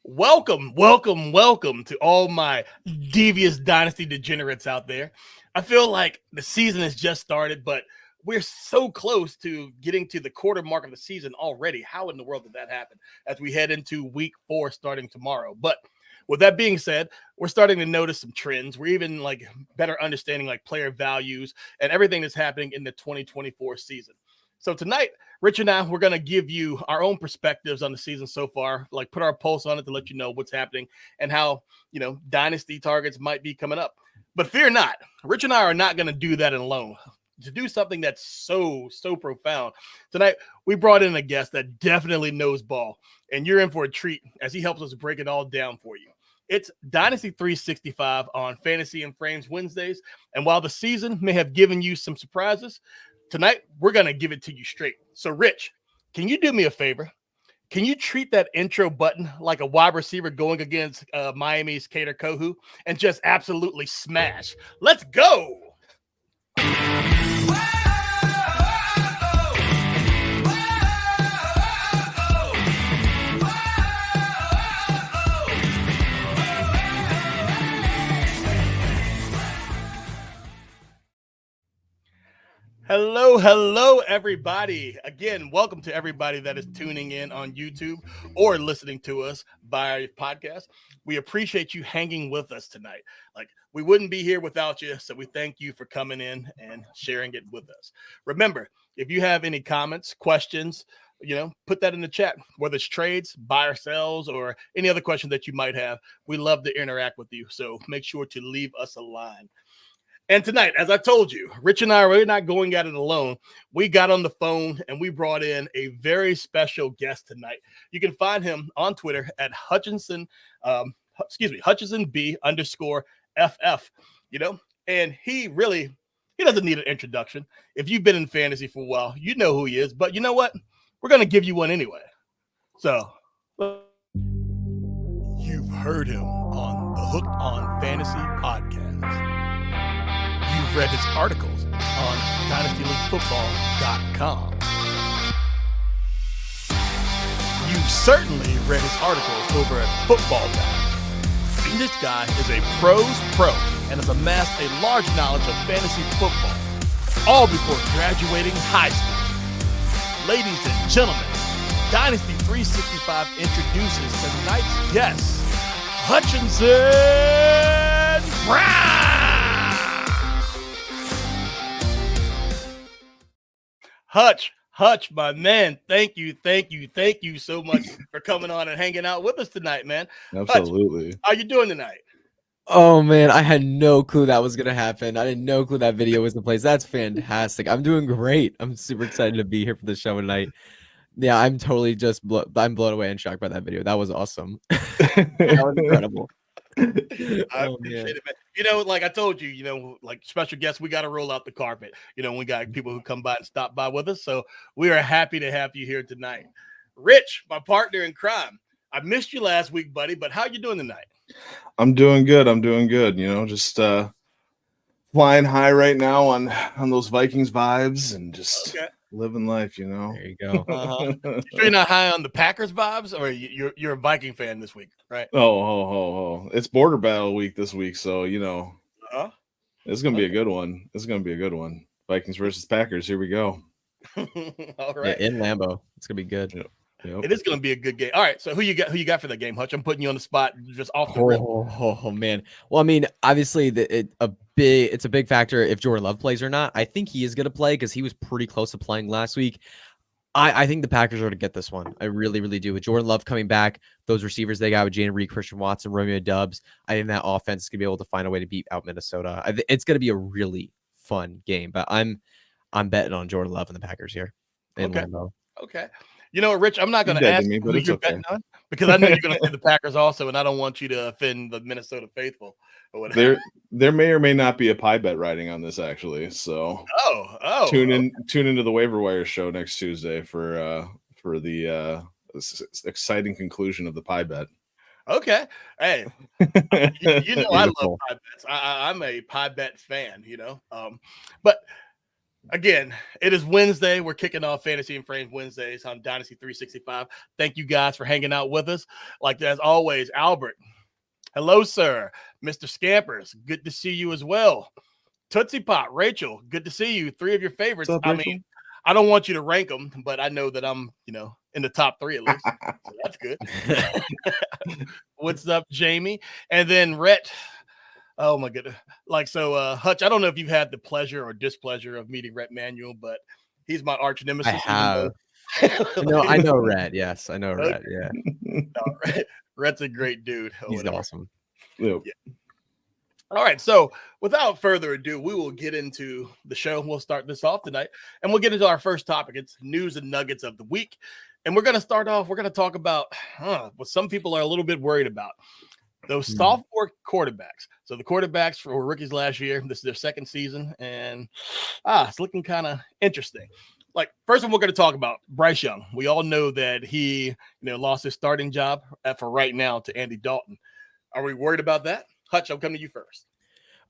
Welcome to all my devious Dynasty degenerates out there. I feel like the season has just started, but we're so close to getting to the quarter mark of the season already. How in the world did that happen as we head into week 4 starting tomorrow? But with that being said, we're starting to notice some trends. We're even better understanding player values and everything that's happening in the 2024 season. So tonight, Rich and I, we're going to give you our own perspectives on the season so far, put our pulse on it to let you know what's happening and how, dynasty targets might be coming up. But fear not, Rich and I are not going to do that alone. To do something that's so profound, tonight we brought in a guest that definitely knows ball, and you're in for a treat as he helps us break it all down for you. It's Dynasty 365 on Fantasy and Frames Wednesdays, and while the season may have given you some surprises, tonight, we're going to give it to you straight. So, Rich, can you do me a favor? Can you treat that intro button like a wide receiver going against Miami's Kader Kohu and just absolutely smash? Let's go. Hello, everybody. Again, welcome to everybody that is tuning in on YouTube or listening to us via podcast. We appreciate you hanging with us tonight. We wouldn't be here without you, so we thank you for coming in and sharing it with us. Remember, if you have any comments, questions, put that in the chat, whether it's trades, buy or sells, or any other question that you might have. We love to interact with you, so make sure to leave us a line. And tonight, as I told you, Rich and I are not going at it alone. We got on the phone and we brought in a very special guest tonight. You can find him on Twitter at Hutchinson B_FF, and he doesn't need an introduction. If you've been in fantasy for a while, you know who he is, but you know what? We're going to give you one anyway. So you've heard him on the Hooked on Fantasy podcast. You've read his articles on dynastyleaguefootball.com. You've certainly read his articles over at Football Guys. This guy is a pro's pro and has amassed a large knowledge of fantasy football, all before graduating high school. Ladies and gentlemen, Dynasty 365 introduces tonight's guest, Hutchinson Brown. Hutch, my man, thank you so much for coming on and hanging out with us tonight, man. Absolutely. Hutch, how you doing tonight? Oh, man, I had no clue that was going to happen. I had no clue that video was in place. That's fantastic. I'm doing great. I'm super excited to be here for the show tonight. Yeah, I'm totally I'm blown away and shocked by that video. That was awesome. That was incredible. I appreciate it, man. I told you, special guests, we got to roll out the carpet. We got people who come by and stop by with us. So we are happy to have you here tonight. Rich, my partner in crime. I missed you last week, buddy, but how you doing tonight? I'm doing good. Just flying high right now on those Vikings vibes and just living life, There you go. You're not high on the Packers vibes, or you're a Viking fan this week, right? Oh. It's border battle week this week, so it's gonna be a good one. Vikings versus Packers. Here we go. All right. Yeah, in Lambeau. It's gonna be good. Yep. It is going to be a good game. All right. So who you got for that game, Hutch? I'm putting you on the spot just off the rip. Oh man. Well, I mean, obviously it's a big factor if Jordan Love plays or not. I think he is going to play because he was pretty close to playing last week. I think the Packers are to get this one. I really, really do. With Jordan Love coming back, those receivers they got with Jalen Reed, Christian Watson, Romeo Doubs, I think that offense is going to be able to find a way to beat out Minnesota. It's going to be a really fun game, but I'm betting on Jordan Love and the Packers here. Okay. You know what, Rich? I'm not going to ask you who you're betting on because I know you're going to say the Packers also, and I don't want you to offend the Minnesota faithful or whatever. There may or may not be a pie bet riding on this, actually. So tune into the Waiver Wire show next Tuesday for the exciting conclusion of the pie bet. Okay. Hey, I love pie bets. I'm a pie bet fan, but Again, it is Wednesday. We're kicking off Fantasy and Frames Wednesdays on Dynasty 365. Thank you guys for hanging out with us. Like as always, Albert. Hello, sir. Mr. Scampers, good to see you as well. Tootsie Pop, Rachel, good to see you. 3 of your favorites. What's up, I Rachel? mean, I don't want you to rank them, but I know that I'm, in the top 3 at least. So that's good. What's up, Jamie? And then Rhett. Oh my goodness. Hutch, I don't know if you've had the pleasure or displeasure of meeting Rhett Manuel, but he's my arch nemesis. I have. I know Rhett. Yes, I know Rhett. Yeah. No, Rhett's a great dude. He's awesome. Yep. Yeah. All right. So without further ado, we will get into the show. We'll start this off tonight and we'll get into our first topic. It's news and nuggets of the week. And we're going to start off. We're going to talk about what some people are a little bit worried about. Those sophomore quarterbacks. So the quarterbacks for rookies last year, this is their second season, and it's looking kind of interesting. Like, first one we're going to talk about, Bryce Young. We all know that he, lost his starting job for right now to Andy Dalton. Are we worried about that? Hutch, I'm coming to you first.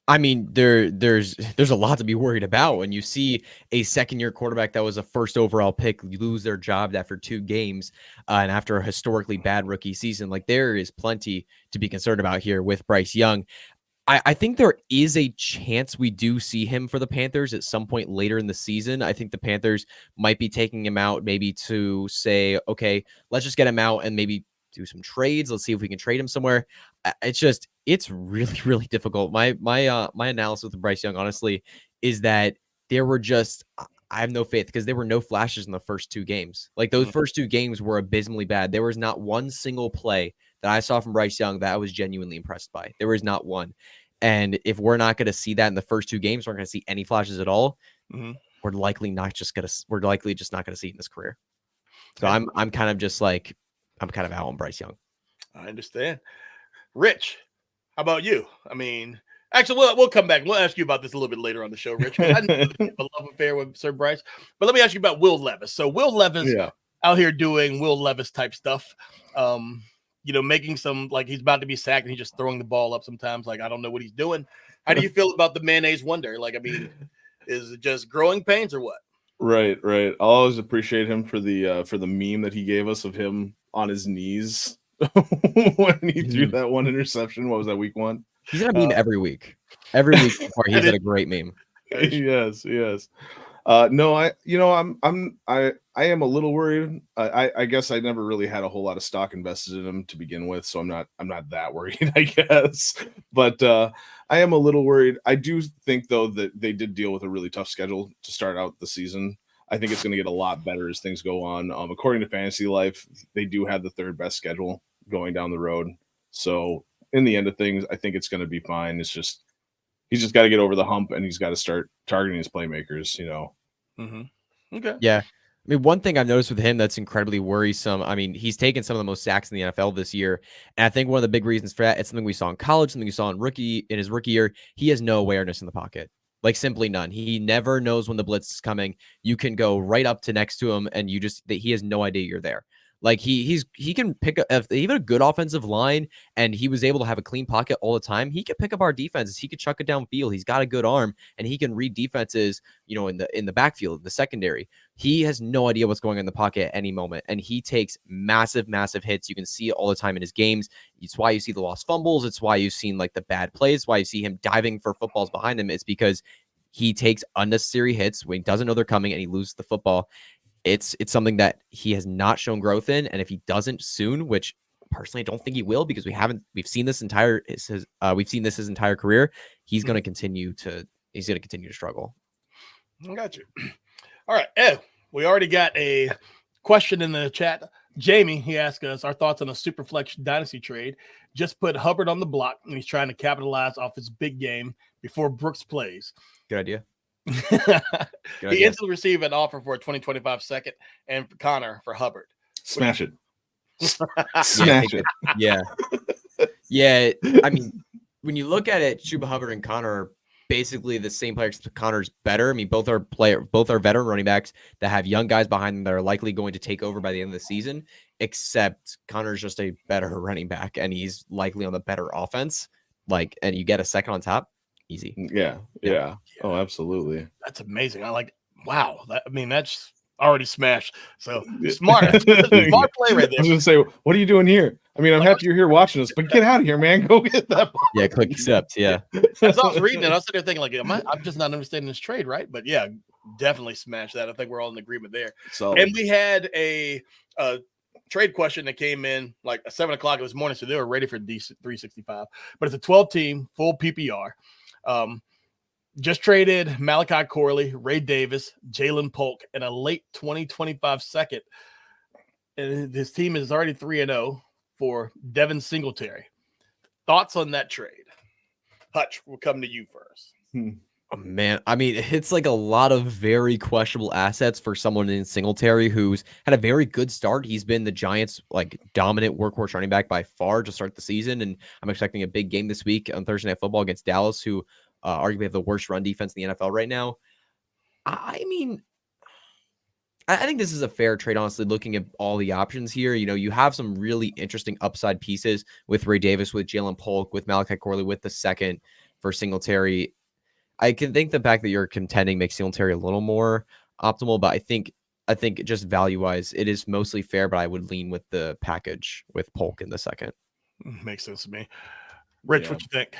I mean, there's a lot to be worried about when you see a second-year quarterback that was a first overall pick lose their job after 2 games and after a historically bad rookie season. Like, there is plenty to be concerned about here with Bryce Young. I think there is a chance we do see him for the Panthers at some point later in the season. I think the Panthers might be taking him out maybe to say, okay, let's just get him out and maybe do some trades. Let's see if we can trade him somewhere. It's really, really difficult. My analysis with Bryce Young, honestly, is that there were I have no faith because there were no flashes in the first 2 games. Like, those first 2 games were abysmally bad. There was not one single play that I saw from Bryce Young that I was genuinely impressed by. There was not one. And if we're not going to see that in the first 2 games, we're not going to see any flashes at all. We're likely just not going to see it in his career. So I'm kind of out on Bryce Young. I understand. Rich, how about you? I mean, actually, we'll come back. We'll ask you about this a little bit later on the show, Rich. I know that you have a love affair with Sir Bryce, but let me ask you about Will Levis. So Will Levis out here doing Will Levis type stuff, making some, like, he's about to be sacked and he's just throwing the ball up sometimes. Like, I don't know what he's doing. How do you feel about the mayonnaise wonder? Like, I mean, is it just growing pains or what? Right. I'll always appreciate him for the meme that he gave us of him on his knees when he threw that one interception. What was that, week 1? He's got a meme every week. Every week before he's got a great meme. Yes. No, I am a little worried. I guess I never really had a whole lot of stock invested in him to begin with, so I'm not that worried, I guess. But I am a little worried. I do think, though, that they did deal with a really tough schedule to start out the season. I think it's going to get a lot better as things go on. According to Fantasy Life, they do have the 3rd best schedule going down the road. So in the end of things, I think it's going to be fine. It's just, he's just got to get over the hump and he's got to start targeting his playmakers, Okay. Yeah. I mean, one thing I've noticed with him that's incredibly worrisome, I mean, he's taken some of the most sacks in the NFL this year. And I think one of the big reasons for that, it's something we saw in college, something we saw in his rookie year. He has no awareness in the pocket. Like, simply none. He never knows when the blitz is coming. You can go right up to next to him and he has no idea you're there. Like, he can pick up, if even a good offensive line and he was able to have a clean pocket all the time, he could pick up our defenses. He could chuck it downfield. He's got a good arm and he can read defenses, in the backfield, the secondary. He has no idea what's going on in the pocket at any moment. And he takes massive, massive hits. You can see it all the time in his games. It's why you see the lost fumbles. It's why you've seen, like, the bad plays. It's why you see him diving for footballs behind him. It's because he takes unnecessary hits when he doesn't know they're coming and he loses the football. It's something that he has not shown growth in. And if he doesn't soon, which personally I don't think he will, because we've seen this his entire career, he's going to continue to struggle. I got you. All right. Ed, we already got a question in the chat. Jamie, he asked us our thoughts on a Superflex Dynasty trade. Just put Hubbard on the block, and he's trying to capitalize off his big game before Brooks plays. Good idea. He instantly received an offer for a 2025 second and for Connor for Hubbard. Smash it. Smash it. Yeah. Yeah. I mean, when you look at it, Chuba Hubbard and Connor are basically the same players. Connor's better. I mean, both are veteran running backs that have young guys behind them that are likely going to take over by the end of the season, except Connor's just a better running back and he's likely on the better offense. And you get a second on top. Easy. Yeah. Oh, absolutely. That's amazing. I like Wow. That's already smashed. So smart. Smart play right there. I was going to say, what are you doing here? I mean, I'm happy you're here watching us, but get out of here, man. Go get that ball. Yeah, click accept. Yeah. As I was reading it, I was sitting there thinking, like, I'm just not understanding this trade, right? But yeah, definitely smash that. I think we're all in agreement there. So, and we had a trade question that came in like at 7 o'clock this morning, so they were ready for D365. But it's a 12-team full PPR. Just traded Malachi Corley, Ray Davis, Jalen Polk, and a late 2025 second. And his team is already 3-0 for Devin Singletary. Thoughts on that trade? Hutch, we'll come to you first. Oh, man, I mean, it's like a lot of very questionable assets for someone in Singletary who's had a very good start. He's been the Giants' like dominant workhorse running back by far to start the season, and I'm expecting a big game this week on Thursday Night Football against Dallas, who arguably have the worst run defense in the NFL right now. I mean, I think this is a fair trade, honestly, looking at all the options here. You know, you have some really interesting upside pieces with Ray Davis, with Jalen Polk, with Malachi Corley, with the second for Singletary. I can think the fact that you're contending makes Singletary a little more optimal, but I think just value-wise, it is mostly fair, but I would lean with the package with Polk in the second. Makes sense to me. Rich, what you think?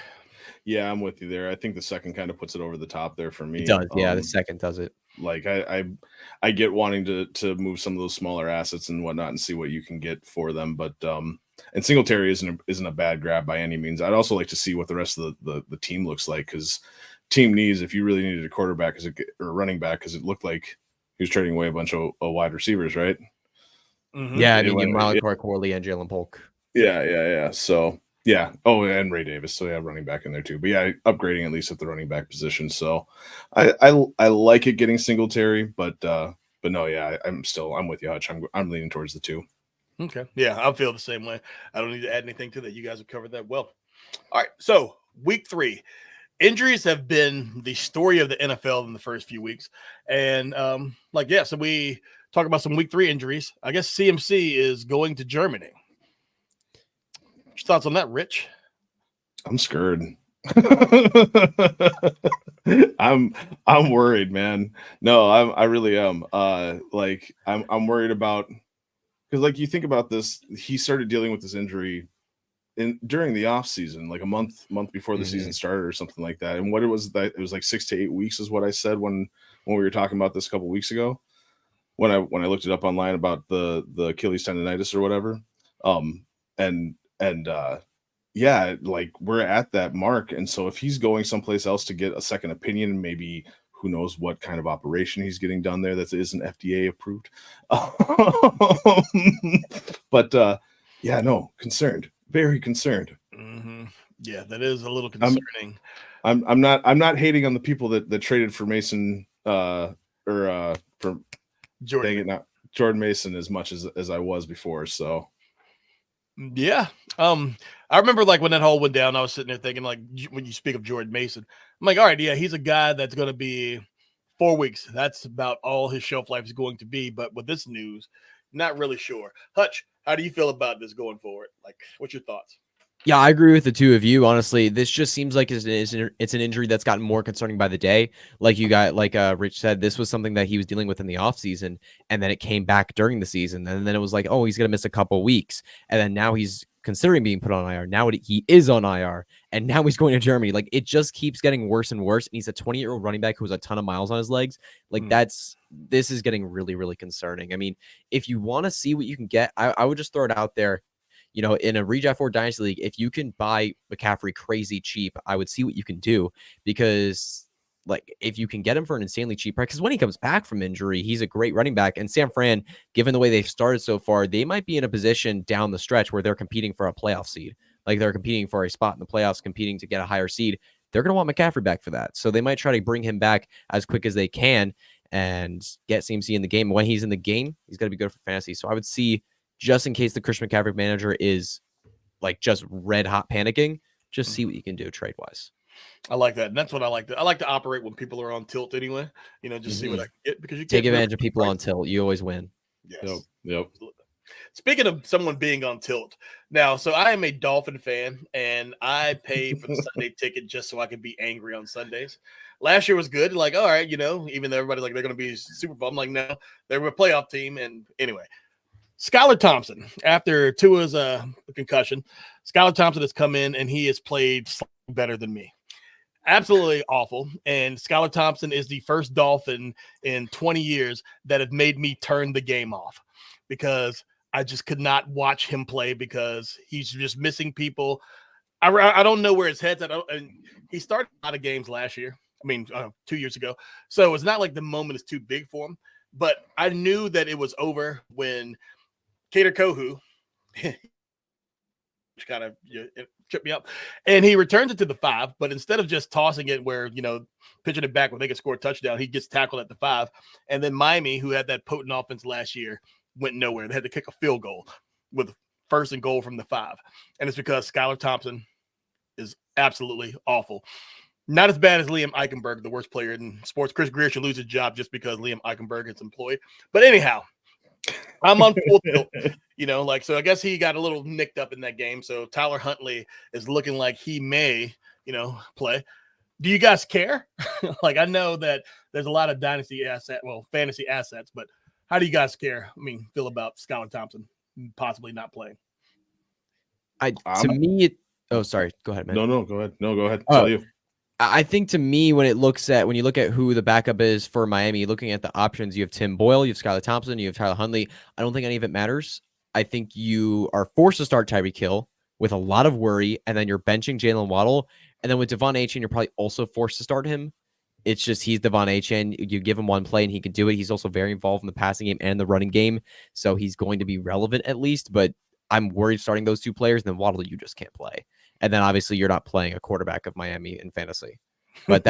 Yeah, I'm with you there. I think the second kind of puts it over the top there for me. It does. Yeah, the second does it. Like I get wanting to move some of those smaller assets and whatnot and see what you can get for them. But and Singletary isn't a bad grab by any means. I'd also like to see what the rest of the team looks like, because team needs, if you really needed a quarterback or a running back, because it looked like he was trading away a bunch of wide receivers, right? Mm-hmm. Yeah, I mean, Malachi Corley and Jalen Polk. Yeah. So yeah. Oh, and Ray Davis. So yeah, running back in there too. But yeah, upgrading at least at the running back position. So I like it getting Singletary, but no, yeah, I'm with you, Hutch. I'm leaning towards the two. Okay. Yeah, I feel the same way. I don't need to add anything to that. You guys have covered that well. All right. So week 3. Injuries have been the story of the NFL in the first few weeks. And so we talk about some week 3 injuries. I guess CMC is going to Germany. What's your thoughts on that, Rich? I'm scared. I'm worried, man. No, I really am. I'm worried about, because like you think about this, he started dealing with this injury during the off season, like a month before the season started or something like that. And what it was, that it was like 6 to 8 weeks is what I said when we were talking about this a couple weeks ago, when I looked it up online about the Achilles tendonitis or whatever. Yeah, like we're at that mark. And so if he's going someplace else to get a second opinion, maybe who knows what kind of operation he's getting done there that isn't FDA approved. But yeah, no, concerned. Very concerned. Mm-hmm. Yeah, that is a little concerning. I'm not hating on the people that traded for Mason for Jordan Mason as much as I was before. So yeah, I remember like when that whole went down, I was sitting there thinking, like, when you speak of Jordan Mason, I'm like, all right, yeah, he's a guy that's going to be 4 weeks. That's about all his shelf life is going to be. But with this news, not really sure. Hutch, how do you feel about this going forward? Like, what's your thoughts? Yeah, I agree with the two of you. Honestly, this just seems like it's an injury that's gotten more concerning by the day. Like Rich said, this was something that he was dealing with in the offseason, and then it came back during the season. And then it was like, oh, he's going to miss a couple weeks. And then now he's considering being put on IR. Now he is on IR, and now he's going to Germany. Like, it just keeps getting worse and worse. And he's a 20-year-old running back who has a ton of miles on his legs. Like, this is getting really, really concerning. I mean, if you want to see what you can get, I would just throw it out there. You know, in a Redraft or Dynasty League, if you can buy McCaffrey crazy cheap, I would see what you can do, because like if you can get him for an insanely cheap price, because when he comes back from injury, he's a great running back. And San Fran, given the way they've started so far, they might be in a position down the stretch where they're competing for a playoff seed. Like they're competing for a spot in the playoffs, competing to get a higher seed. They're going to want McCaffrey back for that. So they might try to bring him back as quick as they can and get CMC in the game. When he's in the game, he's going to be good for fantasy. So I would see, just in case the Christian McCaffrey manager is like just red hot panicking, just see what you can do trade wise. I like that. And that's what I like. I like to operate when people are on tilt anyway, just see what I can get, because you take advantage of people on tilt. You always win. Yes. Yep. Speaking of someone being on tilt, now, so I am a Dolphin fan, and I pay for the Sunday ticket just so I can be angry on Sundays. Last year was good. Like, all right, even though everybody's like, they're going to be Super Bowl. I'm like, no, they were a playoff team. And anyway, Skylar Thompson, after Tua's concussion, Skylar Thompson has come in, and he has played better than me. Absolutely awful. And Skylar Thompson is the first Dolphin in 20 years that have made me turn the game off because I just could not watch him play because he's just missing people. I don't know where his head's at. And he started a lot of games last year. 2 years ago. So it's not like the moment is too big for him. But I knew that it was over when Kader Kohu, which kind of it tripped me up, and he returns it to the 5. But instead of just tossing it where, pitching it back where they could score a touchdown, he gets tackled at the 5. And then Miami, who had that potent offense last year, went nowhere. They had to kick a field goal with 1st and goal from the 5. And it's because Skylar Thompson is absolutely awful. Not as bad as Liam Eichenberg, the worst player in sports. Chris Greer should lose his job just because Liam Eichenberg is employed. But anyhow, I'm on full tilt, so I guess he got a little nicked up in that game. So Tyler Huntley is looking like he may, play. Do you guys care? I know that there's a lot of fantasy assets, but how do you guys feel about Skylar Thompson possibly not playing? Sorry, go ahead, man. No, go ahead. No, go ahead. Tell you. I think to me, when you look at who the backup is for Miami, looking at the options, you have Tim Boyle, you have Skylar Thompson, you have Tyler Huntley. I don't think any of it matters. I think you are forced to start Tyreek Hill with a lot of worry, and then you're benching Jalen Waddle. And then with Devon Achane, you're probably also forced to start him. It's just he's Devon Achane. You give him one play and he can do it. He's also very involved in the passing game and the running game, so he's going to be relevant at least. But I'm worried starting those 2 players, and then Waddle you just can't play. And then obviously you're not playing a quarterback of Miami in fantasy. But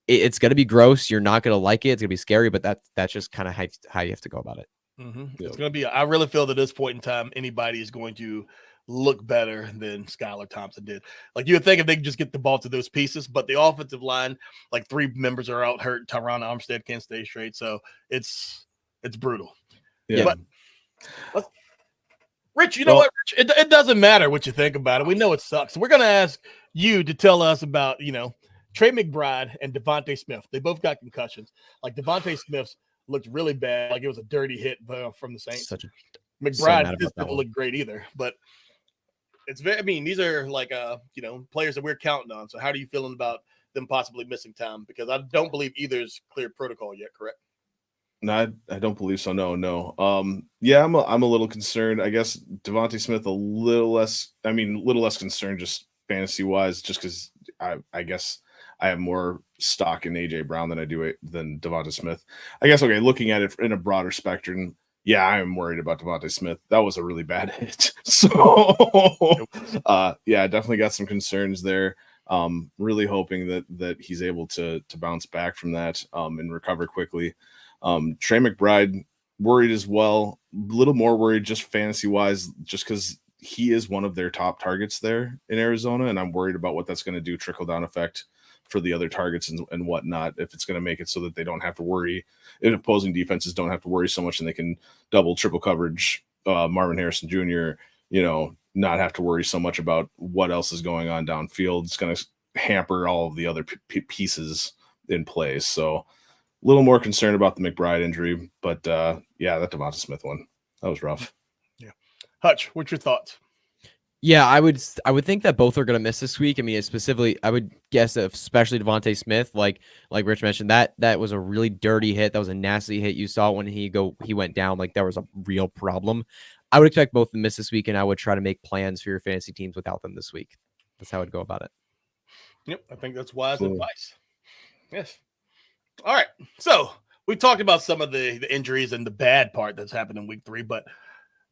it's going to be gross. You're not going to like it. It's going to be scary, but that's just kind of how you have to go about it. Mm-hmm. It's going to be, I really feel that at this point in time, anybody is going to look better than Skylar Thompson did. Like you would think if they could just get the ball to those pieces, but the offensive line, 3 members are out hurt. Tyron Armstead can't stay straight. So it's brutal. Yeah. But Rich, what, Rich? It doesn't matter what you think about it. We know it sucks. So we're going to ask you to tell us about, Trey McBride and Devontae Smith. They both got concussions. Devontae Smith's looked really bad. It was a dirty hit from the Saints. McBride didn't look great either. But it's these are players that we're counting on. So how are you feeling about them possibly missing time? Because I don't believe either's cleared protocol yet, correct? No, I don't believe so. No. I'm a little concerned. I guess Devontae Smith a little less concerned just fantasy wise, just because I guess I have more stock in AJ Brown than I do than Devontae Smith. I guess looking at it in a broader spectrum, yeah, I am worried about Devontae Smith. That was a really bad hit. So yeah, definitely got some concerns there. Really hoping that he's able to bounce back from that and recover quickly. Trey McBride worried as well, a little more worried just fantasy wise, just because he is one of their top targets there in Arizona. And I'm worried about what that's going to do, trickle down effect for the other targets and whatnot. If it's going to make it so that they don't have to worry, if opposing defenses don't have to worry so much and they can double, triple coverage, Marvin Harrison Jr., not have to worry so much about what else is going on downfield. It's going to hamper all of the other pieces in place. So, a little more concerned about the McBride injury, but yeah, that Devontae Smith one, that was rough. Yeah. Hutch, what's your thoughts? Yeah, I would think that both are going to miss this week. Specifically, I would guess especially Devontae Smith, like Rich mentioned, that was a really dirty hit. That was a nasty hit. You saw when he went down, there was a real problem. I would expect both of them miss this week, and I would try to make plans for your fantasy teams without them this week. That's how I'd go about it. Yep, I think that's wise advice. Yes. All right, so we talked about some of the injuries and the bad part that's happened in week 3, but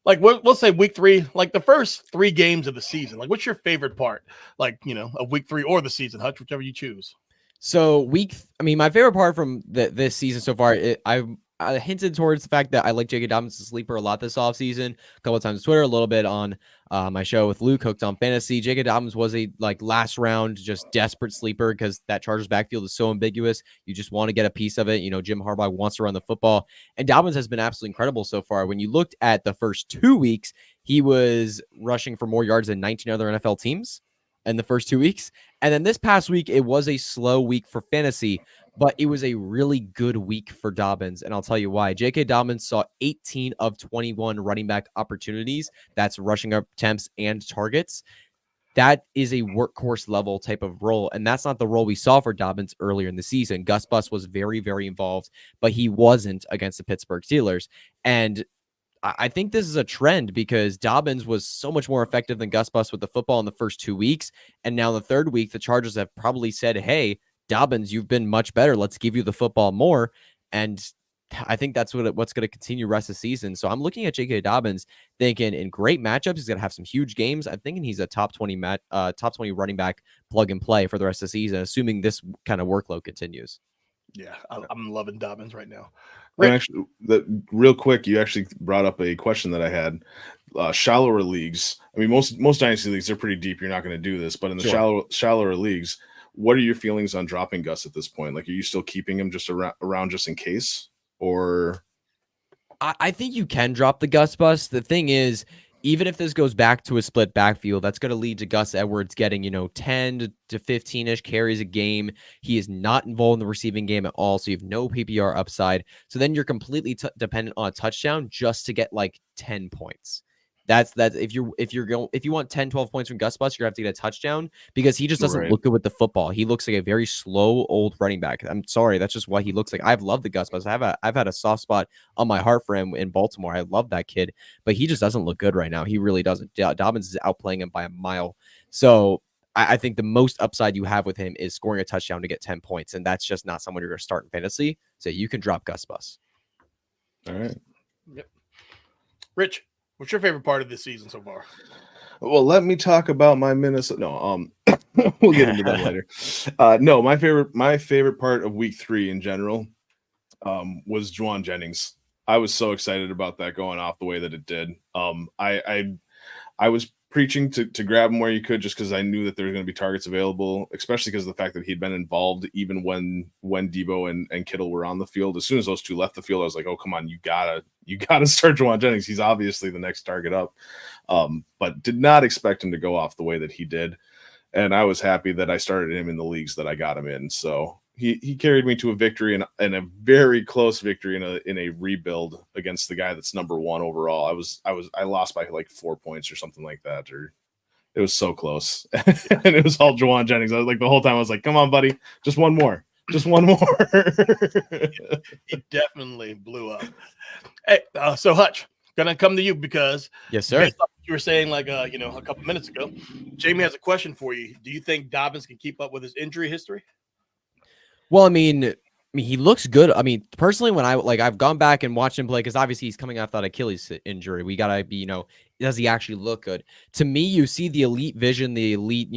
we'll say week 3, the first 3 games of the season, what's your favorite part, of week 3 or the season, Hutch, whichever you choose? So my favorite part from this season so far, I I hinted towards the fact that I like J.K. Dobbins as a sleeper a lot this offseason. A couple of times on Twitter, a little bit on my show with Luke, Hooked on Fantasy. J.K. Dobbins was a last round, just desperate sleeper because that Chargers backfield is so ambiguous. You just want to get a piece of it. Jim Harbaugh wants to run the football. And Dobbins has been absolutely incredible so far. When you looked at the first 2 weeks, he was rushing for more yards than 19 other NFL teams in the first 2 weeks. And then this past week, it was a slow week for fantasy, but it was a really good week for Dobbins. And I'll tell you why. J.K. Dobbins saw 18 of 21 running back opportunities. That's rushing attempts and targets. That is a workhorse level type of role. And that's not the role we saw for Dobbins earlier in the season. Gus Bus was very, very involved, but he wasn't against the Pittsburgh Steelers. And I think this is a trend because Dobbins was so much more effective than Gus Bus with the football in the first 2 weeks. And now the third week, the Chargers have probably said, hey, Dobbins, you've been much better. Let's give you the football more. And I think that's what's going to continue rest of the season. So I'm looking at J.K. Dobbins thinking in great matchups, he's going to have some huge games. I'm thinking he's a top 20 running back plug and play for the rest of the season, assuming this kind of workload continues. Yeah, I'm loving Dobbins right now. Actually, real quick, you actually brought up a question that I had. Shallower leagues. I mean, most dynasty leagues, they're pretty deep. You're not going to do this, but in the shallower leagues, what are your feelings on dropping Gus at this point? Like, are you still keeping him just around just in case? Or I think you can drop the Gus Bus. The thing is, even if this goes back to a split backfield, that's going to lead to Gus Edwards getting, 10 to 15-ish carries a game. He is not involved in the receiving game at all, so you have no PPR upside. So then you're completely dependent on a touchdown just to get like 10 points. That's if you want 10, 12 points from Gus Bus, you're gonna have to get a touchdown because he just doesn't look good with the football. He looks like a very slow old running back. I'm sorry, that's just what he looks like. I've loved the Gus Bus. I've had a soft spot on my heart for him in Baltimore. I love that kid, but he just doesn't look good right now. He really doesn't. Dobbins is outplaying him by a mile. So I think the most upside you have with him is scoring a touchdown to get 10 points, and that's just not someone you're gonna start in fantasy. So you can drop Gus Bus. All right. Yep. Rich, what's your favorite part of this season so far? Well, let me talk about my Minnesota. No, we'll get into that later. No, my favorite part of week 3 in general was Juwan Jennings. I was so excited about that going off the way that it did. I was preaching to grab him where you could just because I knew that there were going to be targets available, especially because of the fact that he'd been involved even when Debo and Kittle were on the field. As soon as those two left the field, I was like, oh, come on, you gotta start Juwan Jennings. He's obviously the next target up. But did not expect him to go off the way that he did. And I was happy that I started him in the leagues that I got him in. So he carried me to a victory and a very close victory in a rebuild against the guy that's number 1 overall. I lost by like 4 points or something like that, or it was so close. And it was all Juwan Jennings. I was like, the whole time I was like, come on, buddy, just one more. Just one more. He definitely blew up. Hey, so Hutch, gonna come to you because yes, sir. You were saying like a couple minutes ago. Jamie has a question for you. Do you think Dobbins can keep up with his injury history? Well, I mean, he looks good. I mean, personally, when I've gone back and watched him play, because obviously he's coming off that Achilles injury. We gotta be, does he actually look good? To me, you see the elite vision, the elite,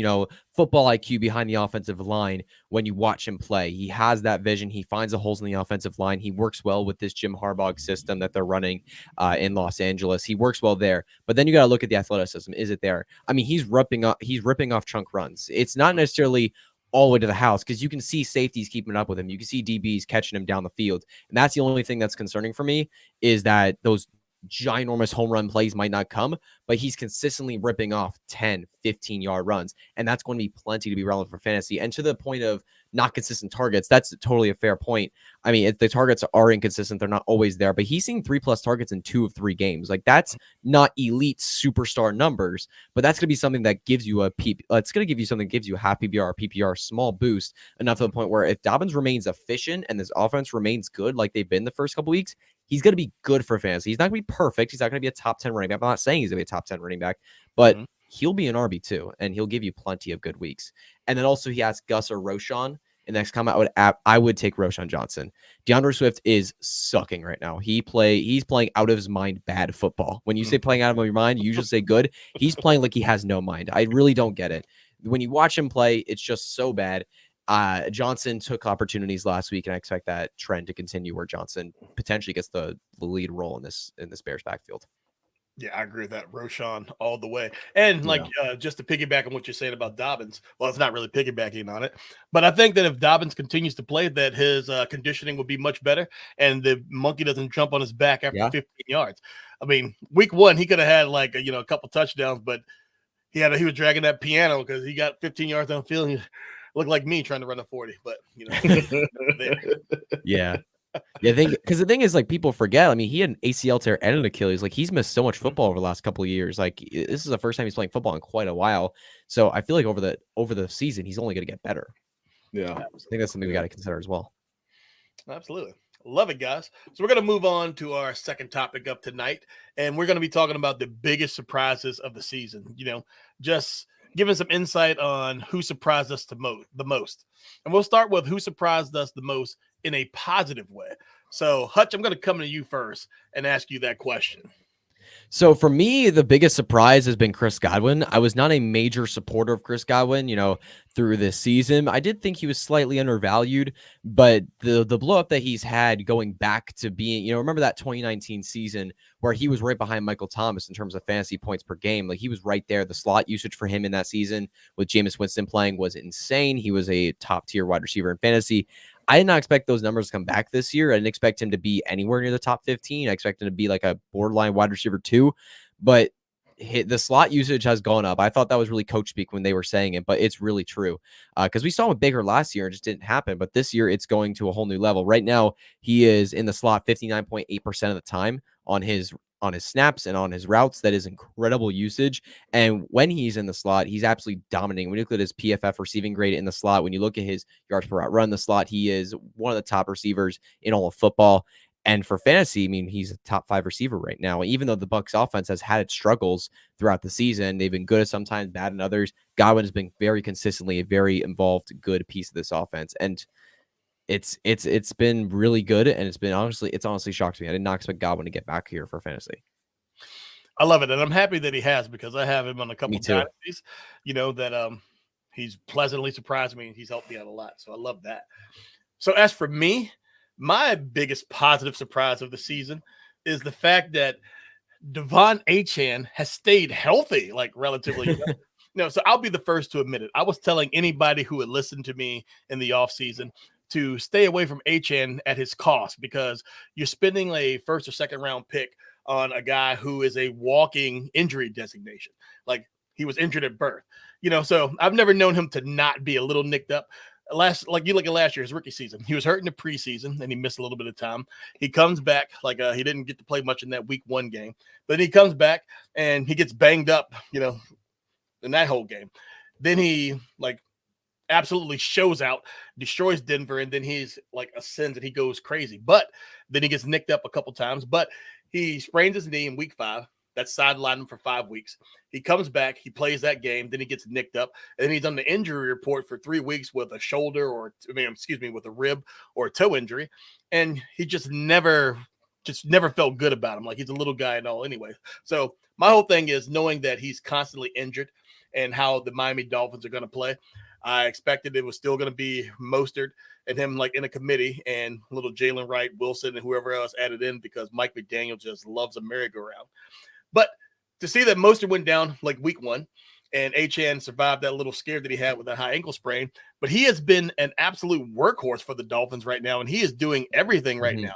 football IQ behind the offensive line when you watch him play. He has that vision. He finds the holes in the offensive line. He works well with this Jim Harbaugh system that they're running in Los Angeles. He works well there. But then you got to look at the athleticism. Is it there? I mean, he's ripping off chunk runs. It's not necessarily all the way to the house because you can see safeties keeping up with him. You can see DBs catching him down the field. And that's the only thing that's concerning for me is that those ginormous home run plays might not come, but he's consistently ripping off 10, 15-yard runs. And that's going to be plenty to be relevant for fantasy. And to the point of not consistent targets, that's totally a fair point. I mean, if the targets are inconsistent, they're not always there, but he's seeing 3+ targets in 2 of 3 games. Like, that's not elite superstar numbers, but that's going to be something that gives you it's going to give you something that gives you a half PPR or PPR small boost enough to the point where if Dobbins remains efficient and this offense remains good like they've been the first couple weeks, he's going to be good for fantasy. He's not going to be perfect. He's not going to be a top 10 running back. I'm not saying he's going to be a top 10 running back, but he'll be an RB2 and he'll give you plenty of good weeks. And then also he has Gus or Roschon. In the next comment, I would take Roschon Johnson. DeAndre Swift is sucking right now. He's playing out of his mind bad football. When you say playing out of your mind, you usually say good. He's playing like he has no mind. I really don't get it. When you watch him play, it's just so bad. Johnson took opportunities last week, and I expect that trend to continue where Johnson potentially gets the lead role in this Bears backfield. Yeah, I agree with that. Roshan all the way. And just to piggyback on what you're saying about Dobbins, well, it's not really piggybacking on it, but I think that if Dobbins continues to play, that his conditioning will be much better, and the monkey doesn't jump on his back after 15 yards. I mean, week 1, he could have had a couple touchdowns, but he was dragging that piano because he got 15 yards downfield. He looked like me trying to run a 40, but yeah. Yeah, because the thing is, like, people forget. I mean, he had an ACL tear and an Achilles. Like, he's missed so much football over the last couple of years. Like, this is the first time he's playing football in quite a while. So I feel like over the season, he's only going to get better. Yeah, I think that's something we got to consider as well. Absolutely. Love it, guys. So we're going to move on to our second topic of tonight, and we're going to be talking about the biggest surprises of the season. Just giving some insight on who surprised us the most. And we'll start with who surprised us the most in a positive way. So, Hutch, I'm going to come to you first and ask you that question. So for me, the biggest surprise has been Chris Godwin. I was not a major supporter of Chris Godwin, through this season. I did think he was slightly undervalued, but the blow up that he's had going back to being, remember that 2019 season where he was right behind Michael Thomas in terms of fantasy points per game. Like, he was right there. The slot usage for him in that season with Jameis Winston playing was insane. He was a top tier wide receiver in fantasy. I did not expect those numbers to come back this year. I didn't expect him to be anywhere near the top 15. I expected him to be like a borderline wide receiver 2, but the slot usage has gone up. I thought that was really coach speak when they were saying it, but it's really true. Because we saw with Baker last year, it just didn't happen. But this year, it's going to a whole new level. Right now, he is in the slot 59.8% of the time on his snaps and on his routes. That is incredible usage. And when he's in the slot, he's absolutely dominating. When you look at his PFF receiving grade in the slot, when you look at his yards per route run in the slot, he is one of the top receivers in all of football. And for fantasy, I mean, he's a top 5 receiver right now. Even though the Bucs offense has had its struggles throughout the season, they've been good at sometimes, bad in others. Godwin has been very consistently a very involved, good piece of this offense. And it's been really good, and it's honestly shocked me. I did not expect Godwin to get back here for fantasy. I love it, and I'm happy that he has, because I have him on a couple of dynasties. That he's pleasantly surprised me, and he's helped me out a lot. So I love that. So as for me, my biggest positive surprise of the season is the fact that Devon Achane has stayed healthy, like relatively. So I'll be the first to admit it. I was telling anybody who would listen to me in the offseason to stay away from Achane at his cost, because you're spending a first or second round pick on a guy who is a walking injury designation. Like, he was injured at birth, so I've never known him to not be a little nicked up. You look at last year's rookie season, he was hurt in the preseason and he missed a little bit of time. He comes back, he didn't get to play much in that week 1 game, but he comes back and he gets banged up, in that whole game. Then he absolutely shows out, destroys Denver, and then he's ascends and he goes crazy. But then he gets nicked up a couple times, but he sprains his knee in week 5. That sidelined him for 5 weeks. He comes back, he plays that game, then he gets nicked up, and then he's on the injury report for 3 weeks with a shoulder with a rib or a toe injury, and he just never felt good about him. Like, he's a little guy and all anyway. So my whole thing is knowing that he's constantly injured and how the Miami Dolphins are going to play. I expected it was still going to be Mostert and him in a committee, and little Jalen Wright, Wilson, and whoever else added in, because Mike McDaniel just loves a merry-go-round. But to see that Mostert went down week 1 and Achane survived that little scare that he had with that high ankle sprain, but he has been an absolute workhorse for the Dolphins right now, and he is doing everything right now,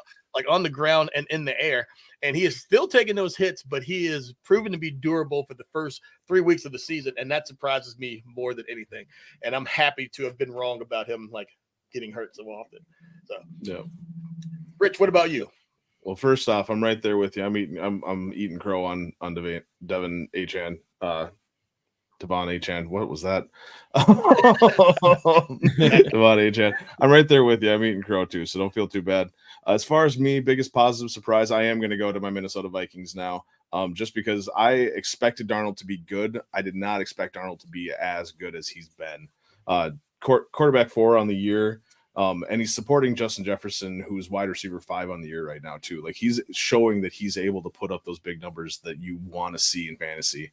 on the ground and in the air, and he is still taking those hits, but he is proven to be durable for the first 3 weeks of the season, and that surprises me more than anything. And I'm happy to have been wrong about him getting hurt so often. So, yeah. Rich, what about you? Well, first off, I'm right there with you. I'm eating crow on Devon Achane. Devon Achane. What was that? Devon Achane. I'm right there with you. I'm eating crow too, so don't feel too bad. As far as me, biggest positive surprise, I am going to go to my Minnesota Vikings now. Just because I expected Darnold to be good. I did not expect Darnold to be as good as he's been. Quarterback 4 on the year. And he's supporting Justin Jefferson, who's wide receiver 5 on the year right now, too. He's showing that he's able to put up those big numbers that you want to see in fantasy.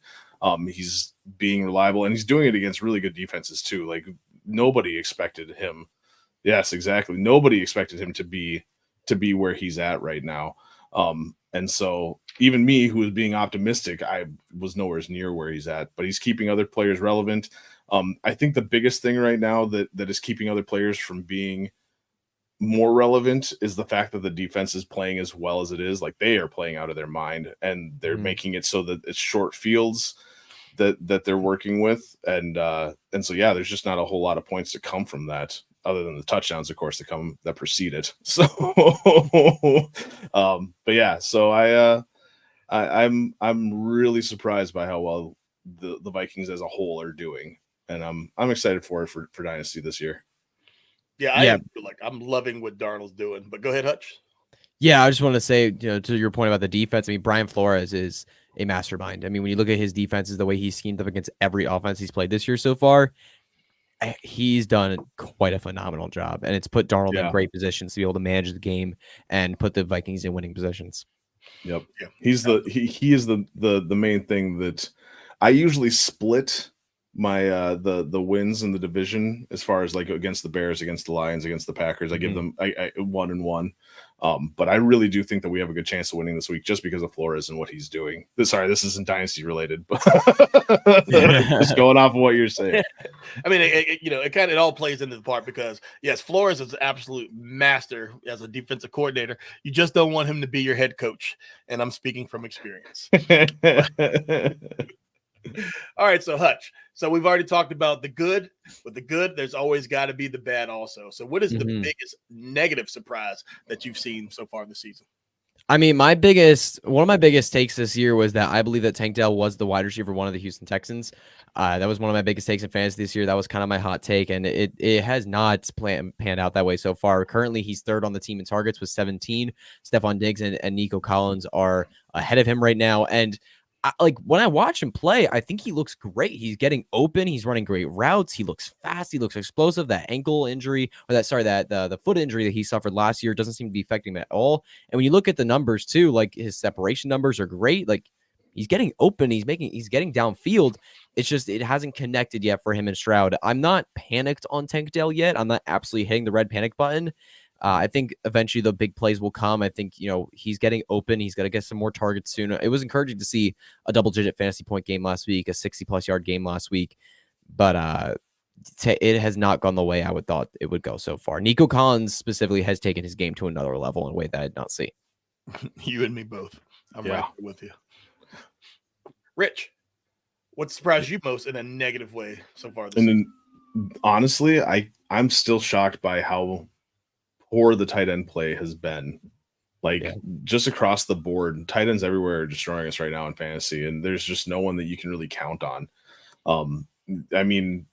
He's being reliable, and he's doing it against really good defenses, too. nobody expected him. Yes, exactly. Nobody expected him to be where he's at right now. And so even me, who was being optimistic, I was nowhere near where he's at, but he's keeping other players relevant. I think the biggest thing right now that is keeping other players from being more relevant is the fact that the defense is playing as well as it is. Like, they are playing out of their mind, and they're making it so that it's short fields that they're working with. And so, yeah, there's just not a whole lot of points to come from that, other than the touchdowns, of course, that precede it. So, but yeah, so I'm really surprised by how well the Vikings as a whole are doing, and I'm excited for Dynasty this year. Yeah, I'm loving what Darnold's doing. But go ahead, Hutch. Yeah, I just want to say, to your point about the defense, I mean, Brian Flores is a mastermind. I mean, when you look at his defenses, the way he's schemed up against every offense he's played this year so far, he's done quite a phenomenal job, and it's put Darnold in great positions to be able to manage the game and put the Vikings in winning positions. Yep. Yeah. He is the main thing that I usually split my the wins in the division as far as like against the Bears, against the Lions, against the Packers. I give them I 1-1. But I really do think that we have a good chance of winning this week just because of Flores and what he's doing. Sorry, this isn't Dynasty related, but just going off of what you're saying. I mean, it all plays into the part because, yes, Flores is an absolute master as a defensive coordinator. You just don't want him to be your head coach, and I'm speaking from experience. All right, so Hutch. So we've already talked about the good, but the good, there's always got to be the bad also. So what is the biggest negative surprise that you've seen so far this season? I mean, one of my biggest takes this year was that I believe that Tank Dell was the wide receiver one of the Houston Texans. That was one of my biggest takes in fantasy this year. That was kind of my hot take, and it has not panned out that way so far. Currently, he's third on the team in targets with 17. Stephon Diggs and Nico Collins are ahead of him right now, and when I watch him play, I think he looks great. He's getting open. He's running great routes. He looks fast. He looks explosive. That ankle injury, the foot injury that he suffered last year doesn't seem to be affecting him at all. And when you look at the numbers too, like his separation numbers are great. Like, he's getting open. He's getting downfield. It's just, it hasn't connected yet for him and Stroud. I'm not panicked on Tank Dell yet. I'm not absolutely hitting the red panic button. I think eventually the big plays will come. I think, he's getting open. He's got to get some more targets soon. It was encouraging to see a double-digit fantasy point game last week, a 60-plus yard game last week. But it has not gone the way I would thought it would go so far. Nico Collins specifically has taken his game to another level in a way that I did not see. You and me both. I'm right with you. Rich, what surprised you most in a negative way so far this season? Honestly, I'm still shocked by how poor the tight end play has been. Just across the board, tight ends everywhere are destroying us right now in fantasy, and there's just no one that you can really count on. I mean,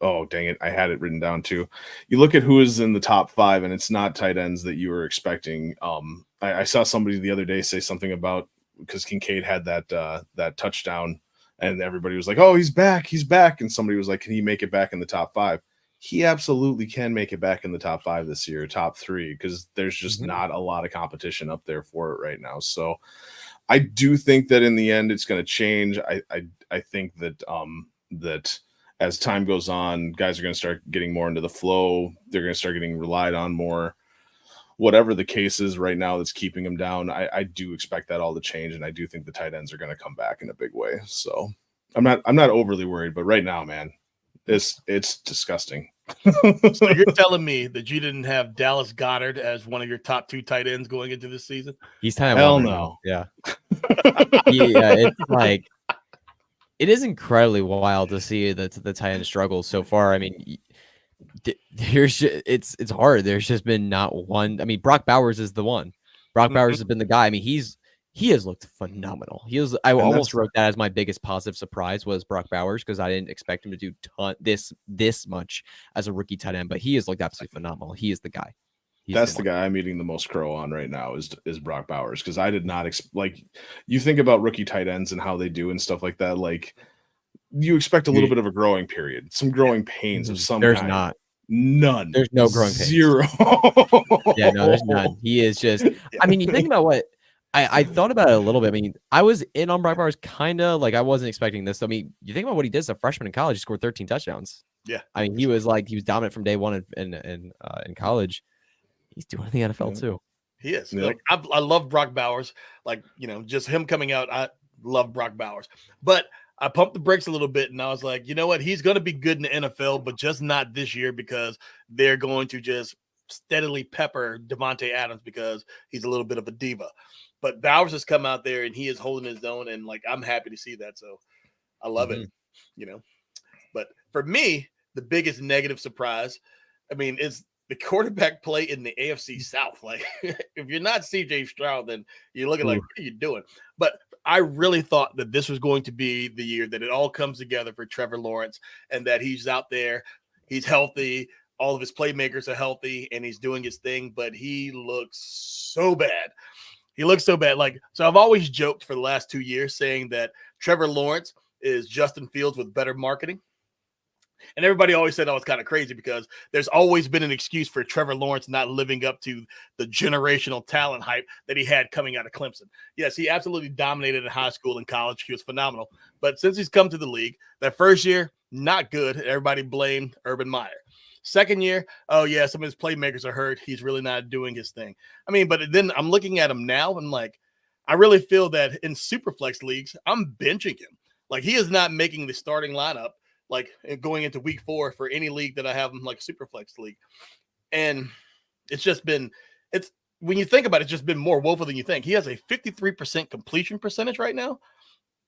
oh dang it, I had it written down too. You look at who is in the top 5, and it's not tight ends that you were expecting. I saw somebody the other day say something about, because Kincaid had that touchdown, and everybody was like, "Oh, he's back," and somebody was like, "Can he make it back in the top 5?" He absolutely can make it back in the top 5 this year, top 3, because there's just not a lot of competition up there for it right now. So I do think that in the end it's going to change. I think that that as time goes on, guys are going to start getting more into the flow. They're going to start getting relied on more. Whatever the case is right now that's keeping them down, I do expect that all to change, and I do think the tight ends are going to come back in a big way. So I'm not overly worried, but right now, man, it's disgusting. So you're telling me that you didn't have Dallas Goedert as one of your top 2 tight ends going into this season? He's kind of hell no. Yeah. Yeah, it's like, it is incredibly wild to see the tight end struggles so far. I mean, it's hard. There's just been not one. I mean, Brock Bowers is the one. Brock Bowers has been the guy. I mean, he has looked phenomenal. I almost wrote that as my biggest positive surprise was Brock Bowers, because I didn't expect him to do this much as a rookie tight end, but he has looked absolutely phenomenal. He is the guy. That's the guy I'm eating the most crow on right now is Brock Bowers, because I did not you think about rookie tight ends and how they do and stuff like that. Like, you expect a little bit of a growing period, some growing pains of some There's kind. not. None. There's no growing pains. 0. Yeah, no, there's none. He is just. I mean, you think about what. I thought about it a little bit. I mean, I was in on Brock Bowers, kind of like I wasn't expecting this. I mean, you think about what he did as a freshman in college. He scored 13 touchdowns. Yeah. I mean, he was dominant from day one in college. He's doing it in the NFL too. He is. Yep. Like I love Brock Bowers. Like, just him coming out. I love Brock Bowers. But I pumped the brakes a little bit and I was like, you know what? He's going to be good in the NFL, but just not this year because they're going to just steadily pepper Devontae Adams because he's a little bit of a diva. But Bowers has come out there and he is holding his own. And like, I'm happy to see that. So I love it, But for me, the biggest negative surprise, is the quarterback play in the AFC South. Like, if you're not CJ Stroud, then you're looking like, what are you doing? But I really thought that this was going to be the year that it all comes together for Trevor Lawrence and that he's out there, he's healthy, all of his playmakers are healthy, and he's doing his thing, but he looks so bad. He looks so bad. Like, so I've always joked for the last 2 years saying that Trevor Lawrence is Justin Fields with better marketing. And everybody always said, oh, it's kind of crazy because there's always been an excuse for Trevor Lawrence not living up to the generational talent hype that he had coming out of Clemson. Yes, he absolutely dominated in high school and college. He was phenomenal. But since he's come to the league, that first year, not good. Everybody blamed Urban Meyer. Second year, oh, yeah, some of his playmakers are hurt. He's really not doing his thing. But then I'm looking at him now and like, I really feel that in Superflex leagues, I'm benching him. Like, he is not making the starting lineup. Like going into week 4 for any league that I have like a Superflex league. And when you think about it, it's just been more woeful than you think. He has a 53% completion percentage right now.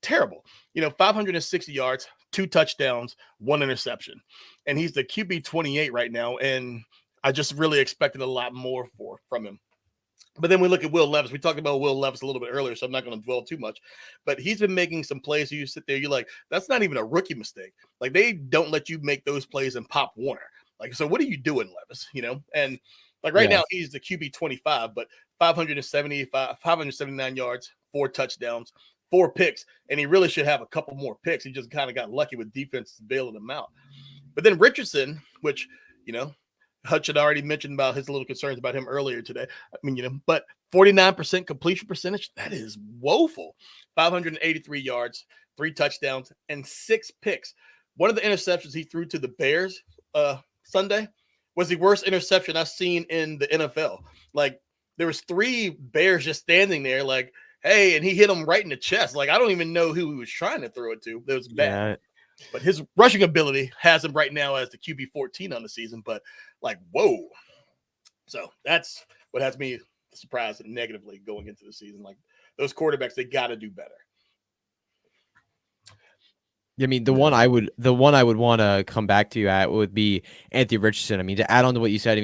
Terrible. 560 yards, 2 touchdowns, 1 interception. And he's the QB 28 right now. And I just really expected a lot more from him. But then we look at Will Levis. We talked about Will Levis a little bit earlier, so I'm not going to dwell too much. But he's been making some plays. You sit there, you're like, that's not even a rookie mistake. Like, they don't let you make those plays in Pop Warner. Like, so what are you doing, Levis? And like right now, he's the QB 25, but 579 yards, 4 touchdowns, 4 picks. And he really should have a couple more picks. He just kind of got lucky with defenses bailing him out. But then Richardson, which, Hutch had already mentioned about his little concerns about him earlier today. But 49% completion percentage, that is woeful. 583 yards, 3 touchdowns, and 6 picks. One of the interceptions he threw to the Bears Sunday was the worst interception I've seen in the NFL. Like, there was 3 Bears just standing there like, hey, and he hit them right in the chest. Like, I don't even know who he was trying to throw it to. It was bad. Yeah. But his rushing ability has him right now as the QB 14 on the season. But like, whoa. So that's what has me surprised negatively going into the season. Like, those quarterbacks, they got to do better. The one I would want to come back to you at would be Anthony Richardson. To add on to what you said,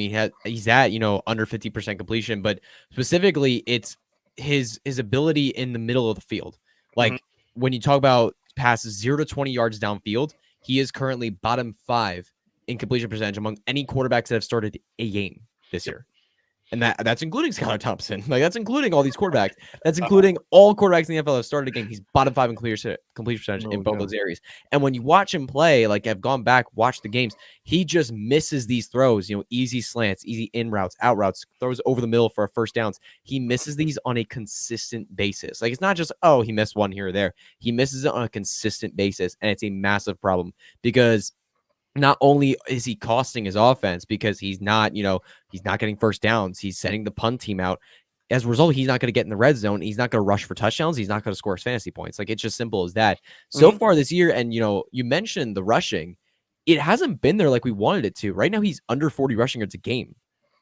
he's at, under 50% completion, but specifically it's his ability in the middle of the field. Like, when you talk about passes 0 to 20 yards downfield, he is currently bottom 5 in completion percentage among any quarterbacks that have started a game this year. And that's including Skylar Thompson. Like, that's including all these quarterbacks. That's including all quarterbacks in the NFL that have started a game. He's bottom 5 in completion percentage in both those areas. And when you watch him play, like, I've gone back, watched the games, he just misses these throws, easy slants, easy in routes, out routes, throws over the middle for first downs. He misses these on a consistent basis. Like, it's not just, oh, he missed one here or there. He misses it on a consistent basis. And it's a massive problem because not only is he costing his offense because he's not getting first downs, he's sending the punt team out. As a result, he's not going to get in the red zone. He's not going to rush for touchdowns. He's not going to score his fantasy points. Like, it's just simple as that. So far this year, and you mentioned the rushing, it hasn't been there like we wanted it to. Right now, he's under 40 rushing yards a game.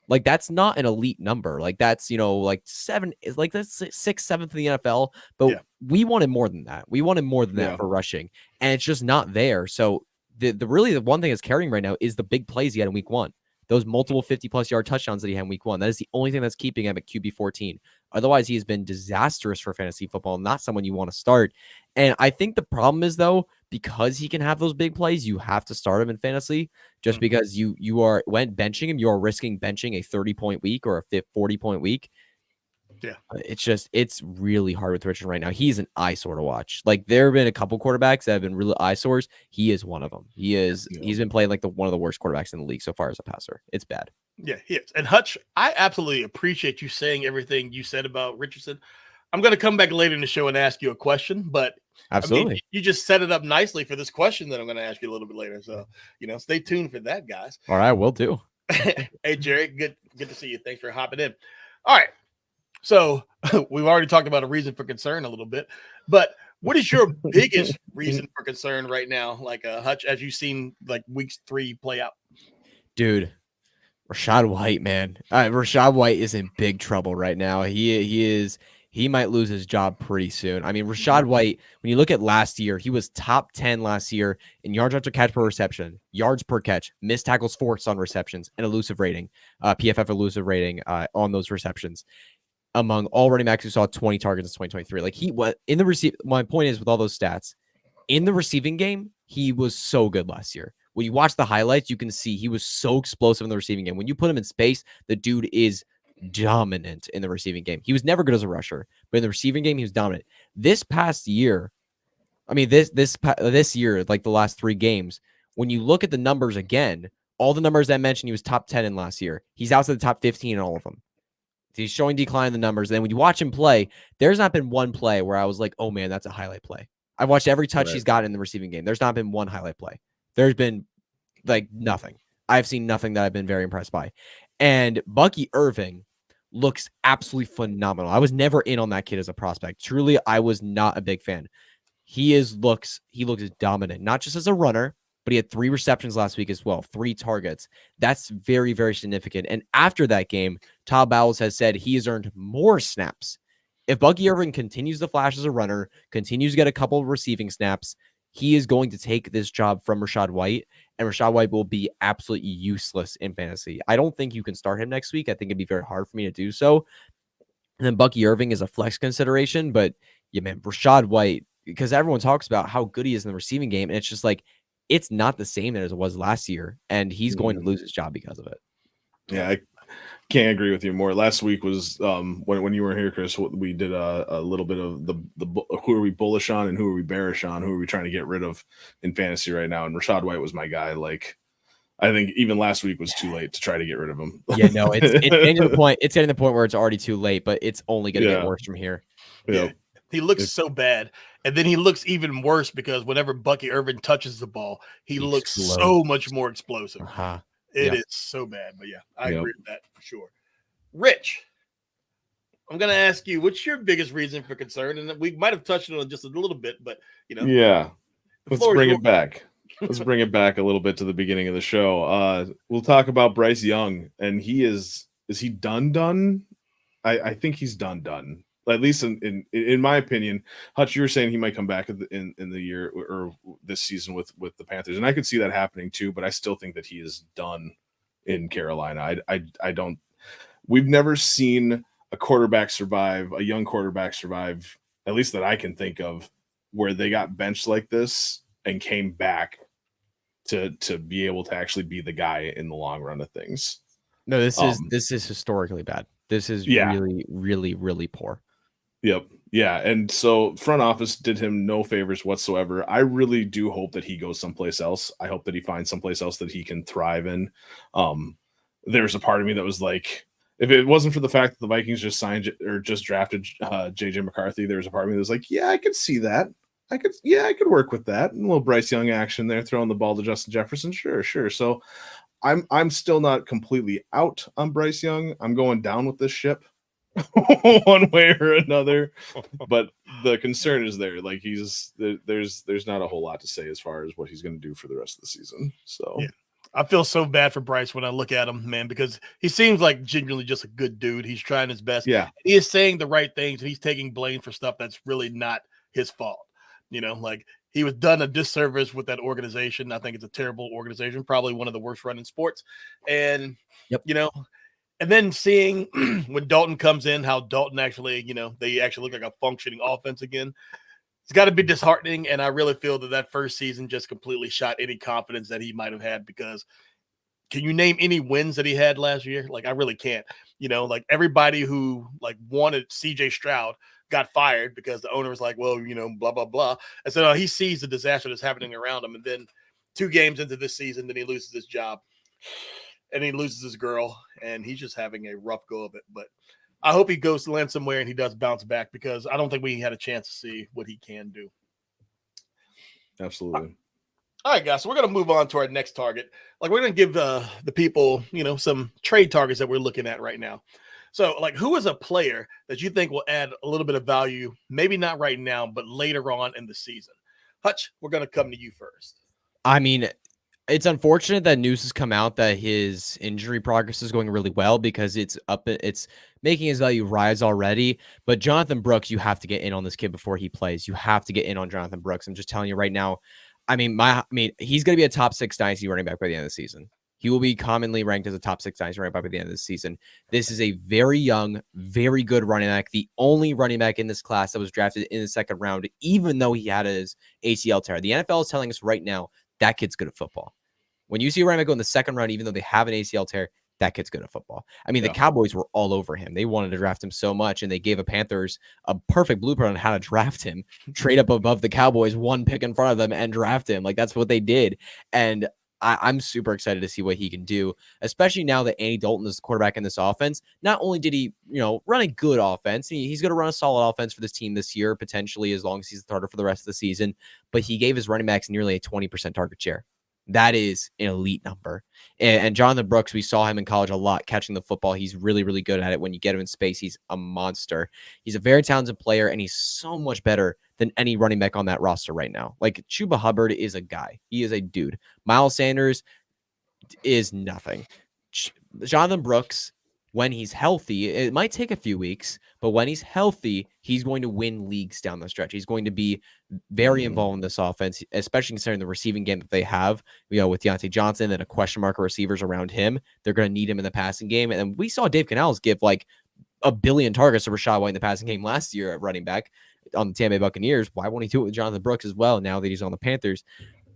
Like, that's not an elite number. Like, that's, like 7, like that's 6th, 7th in the NFL. But we wanted more than that. We wanted more than that for rushing. And it's just not there. So the one thing that's carrying right now is the big plays he had in week 1. Those multiple 50-plus yard touchdowns that he had in week 1. That is the only thing that's keeping him at QB 14. Otherwise, he has been disastrous for fantasy football, not someone you want to start. And I think the problem is, though, because he can have those big plays, you have to start him in fantasy. Just because when benching him, you are risking benching a 30-point week or a 40-point week. Yeah, it's really hard with Richardson right now. He's an eyesore to watch. Like, there have been a couple quarterbacks that have been really eyesores. He is one of them. He's been playing like one of the worst quarterbacks in the league so far as a passer. It's bad. Yeah, he is. And Hutch, I absolutely appreciate you saying everything you said about Richardson. I'm going to come back later in the show and ask you a question, but absolutely, I mean, you just set it up nicely for this question that I'm going to ask you a little bit later. So, stay tuned for that, guys. All right, will do. Hey, Jerry, good to see you. Thanks for hopping in. All right. So we've already talked about a reason for concern a little bit, but what is your biggest reason for concern right now? Like Hutch, as you've seen like weeks 3 play out. Dude, Rachaad White, man. Rachaad White is in big trouble right now. He might lose his job pretty soon. I mean, Rachaad White, when you look at last year, he was top 10 last year in yards after catch per reception, yards per catch, missed tackles forced on receptions, and elusive rating, PFF elusive rating on those receptions. Among all running backs who saw 20 targets in 2023. Like my point is with all those stats, in the receiving game, he was so good last year. When you watch the highlights, you can see he was so explosive in the receiving game. When you put him in space, the dude is dominant in the receiving game. He was never good as a rusher, but in the receiving game, he was dominant. This past year, I mean, this year, like the last 3 games, when you look at the numbers again, all the numbers I mentioned, he was top 10 in last year. He's outside the top 15 in all of them. He's showing decline in the numbers. And then when you watch him play, there's not been one play where I was like, oh man, that's a highlight play. I've watched every touch he's gotten in the receiving game. There's not been one highlight play. There's been like nothing. I've seen nothing that I've been very impressed by. And Bucky Irving looks absolutely phenomenal. I was never in on that kid as a prospect. Truly, I was not a big fan. He looks dominant, not just as a runner, but he had 3 receptions last week as well, 3 targets. That's very, very significant. And after that game, Todd Bowles has said he has earned more snaps. If Bucky Irving continues to flash as a runner, continues to get a couple of receiving snaps, he is going to take this job from Rachaad White, and Rachaad White will be absolutely useless in fantasy. I don't think you can start him next week. I think it'd be very hard for me to do so. And then Bucky Irving is a flex consideration, but yeah, man, Rachaad White, because everyone talks about how good he is in the receiving game, and it's just like, it's not the same as it was last year, and he's going to lose his job because of it. Yeah, I can't agree with you more. Last week was when you were here, Chris. We did a little bit of the who are we bullish on and who are we bearish on, who are we trying to get rid of in fantasy right now. And Rachaad White was my guy. Like, I think even last week was too late to try to get rid of him. Yeah, no, it's getting to the point. It's getting to the point where it's already too late, but it's only going to get worse from here. Yeah. He looks so bad. And then he looks even worse because whenever Bucky Irving touches the ball, he looks so much more explosive. It is so bad. But yeah, I agree with that for sure. Rich, I'm going to ask you, what's your biggest reason for concern? And we might have touched on it just a little bit, but yeah, let's bring it back. Let's bring it back a little bit to the beginning of the show. We'll talk about Bryce Young, and is he done? I think he's done. At least in my opinion. Hutch, you were saying he might come back in the year or this season with the Panthers, and I could see that happening too. But I still think that he is done in Carolina. I don't. We've never seen a young quarterback survive, at least that I can think of, where they got benched like this and came back to be able to actually be the guy in the long run of things. No, this is historically bad. This is really, really, really poor. Yep. Yeah. And so front office did him no favors whatsoever. I really do hope that he goes someplace else. I hope that he finds someplace else that he can thrive in. There's a part of me that was like, if it wasn't for the fact that the Vikings just signed or just drafted JJ McCarthy, there's a part of me that was like, yeah, I could see that. I could work with that. And a little Bryce Young action there, throwing the ball to Justin Jefferson. Sure. So I'm still not completely out on Bryce Young. I'm going down with this ship one way or another, but the concern is there. Like there's not a whole lot to say as far as what he's going to do for the rest of the season. So yeah. I feel so bad for Bryce when I look at him, man, because he seems like genuinely just a good dude. He's trying his best. Yeah, he is saying the right things, and he's taking blame for stuff that's really not his fault. Like he was done a disservice with that organization. I think it's a terrible organization, probably one of the worst run in sports. And and then seeing when Dalton comes in, how Dalton actually, they actually look like a functioning offense again. It's got to be disheartening, and I really feel that first season just completely shot any confidence that he might have had, because can you name any wins that he had last year? Like, I really can't. Like everybody who wanted CJ Stroud got fired because the owner was like, well, blah, blah, blah. And so he sees the disaster that's happening around him, and then 2 games into this season, then he loses his job, and he loses his girl, and he's just having a rough go of it. But I hope he goes to land somewhere and he does bounce back, because I don't think we had a chance to see what he can do. Absolutely. All right, guys. So we're going to move on to our next target. Like, we're going to give the people, some trade targets that we're looking at right now. So, like, who is a player that you think will add a little bit of value? Maybe not right now, but later on in the season. Hutch, we're going to come to you first. I mean, it's unfortunate that news has come out that his injury progress is going really well, because it's making his value rise already. But Jonathan Brooks, you have to get in on this kid before he plays. You have to get in on Jonathan Brooks. I'm just telling you right now. I mean, he's going to be a top 6 dynasty running back by the end of the season. He will be commonly ranked as a top 6 dynasty running back by the end of the season. This is a very young, very good running back. The only running back in this class that was drafted in the second round, even though he had his ACL tear. The NFL is telling us right now that kid's good at football. When you see a running back go in the second round, even though they have an ACL tear, that kid's good at football. I mean, The Cowboys were all over him. They wanted to draft him so much, and they gave the Panthers a perfect blueprint on how to draft him. Trade up above the Cowboys, 1 pick in front of them, and draft him. Like, that's what they did. And I'm super excited to see what he can do, especially now that Andy Dalton is the quarterback in this offense. Not only did he, run a good offense, he's going to run a solid offense for this team this year, potentially, as long as he's the starter for the rest of the season. But he gave his running backs nearly a 20% target share. That is an elite number. And Jonathan Brooks, we saw him in college a lot catching the football. He's really, really good at it. When you get him in space, he's a monster. He's a very talented player, and he's so much better than any running back on that roster right now. Like, Chuba Hubbard is a guy. He is a dude. Miles Sanders is nothing. Jonathan Brooks, when he's healthy, it might take a few weeks, but when he's healthy, he's going to win leagues down the stretch. He's going to be very involved in this offense, especially considering the receiving game that they have, with Deontay Johnson and a question mark of receivers around him. They're going to need him in the passing game. And we saw Dave Canales give like 1 billion targets to Rachaad White in the passing game last year at running back on the Tampa Bay Buccaneers. Why won't he do it with Jonathan Brooks as well now that he's on the Panthers?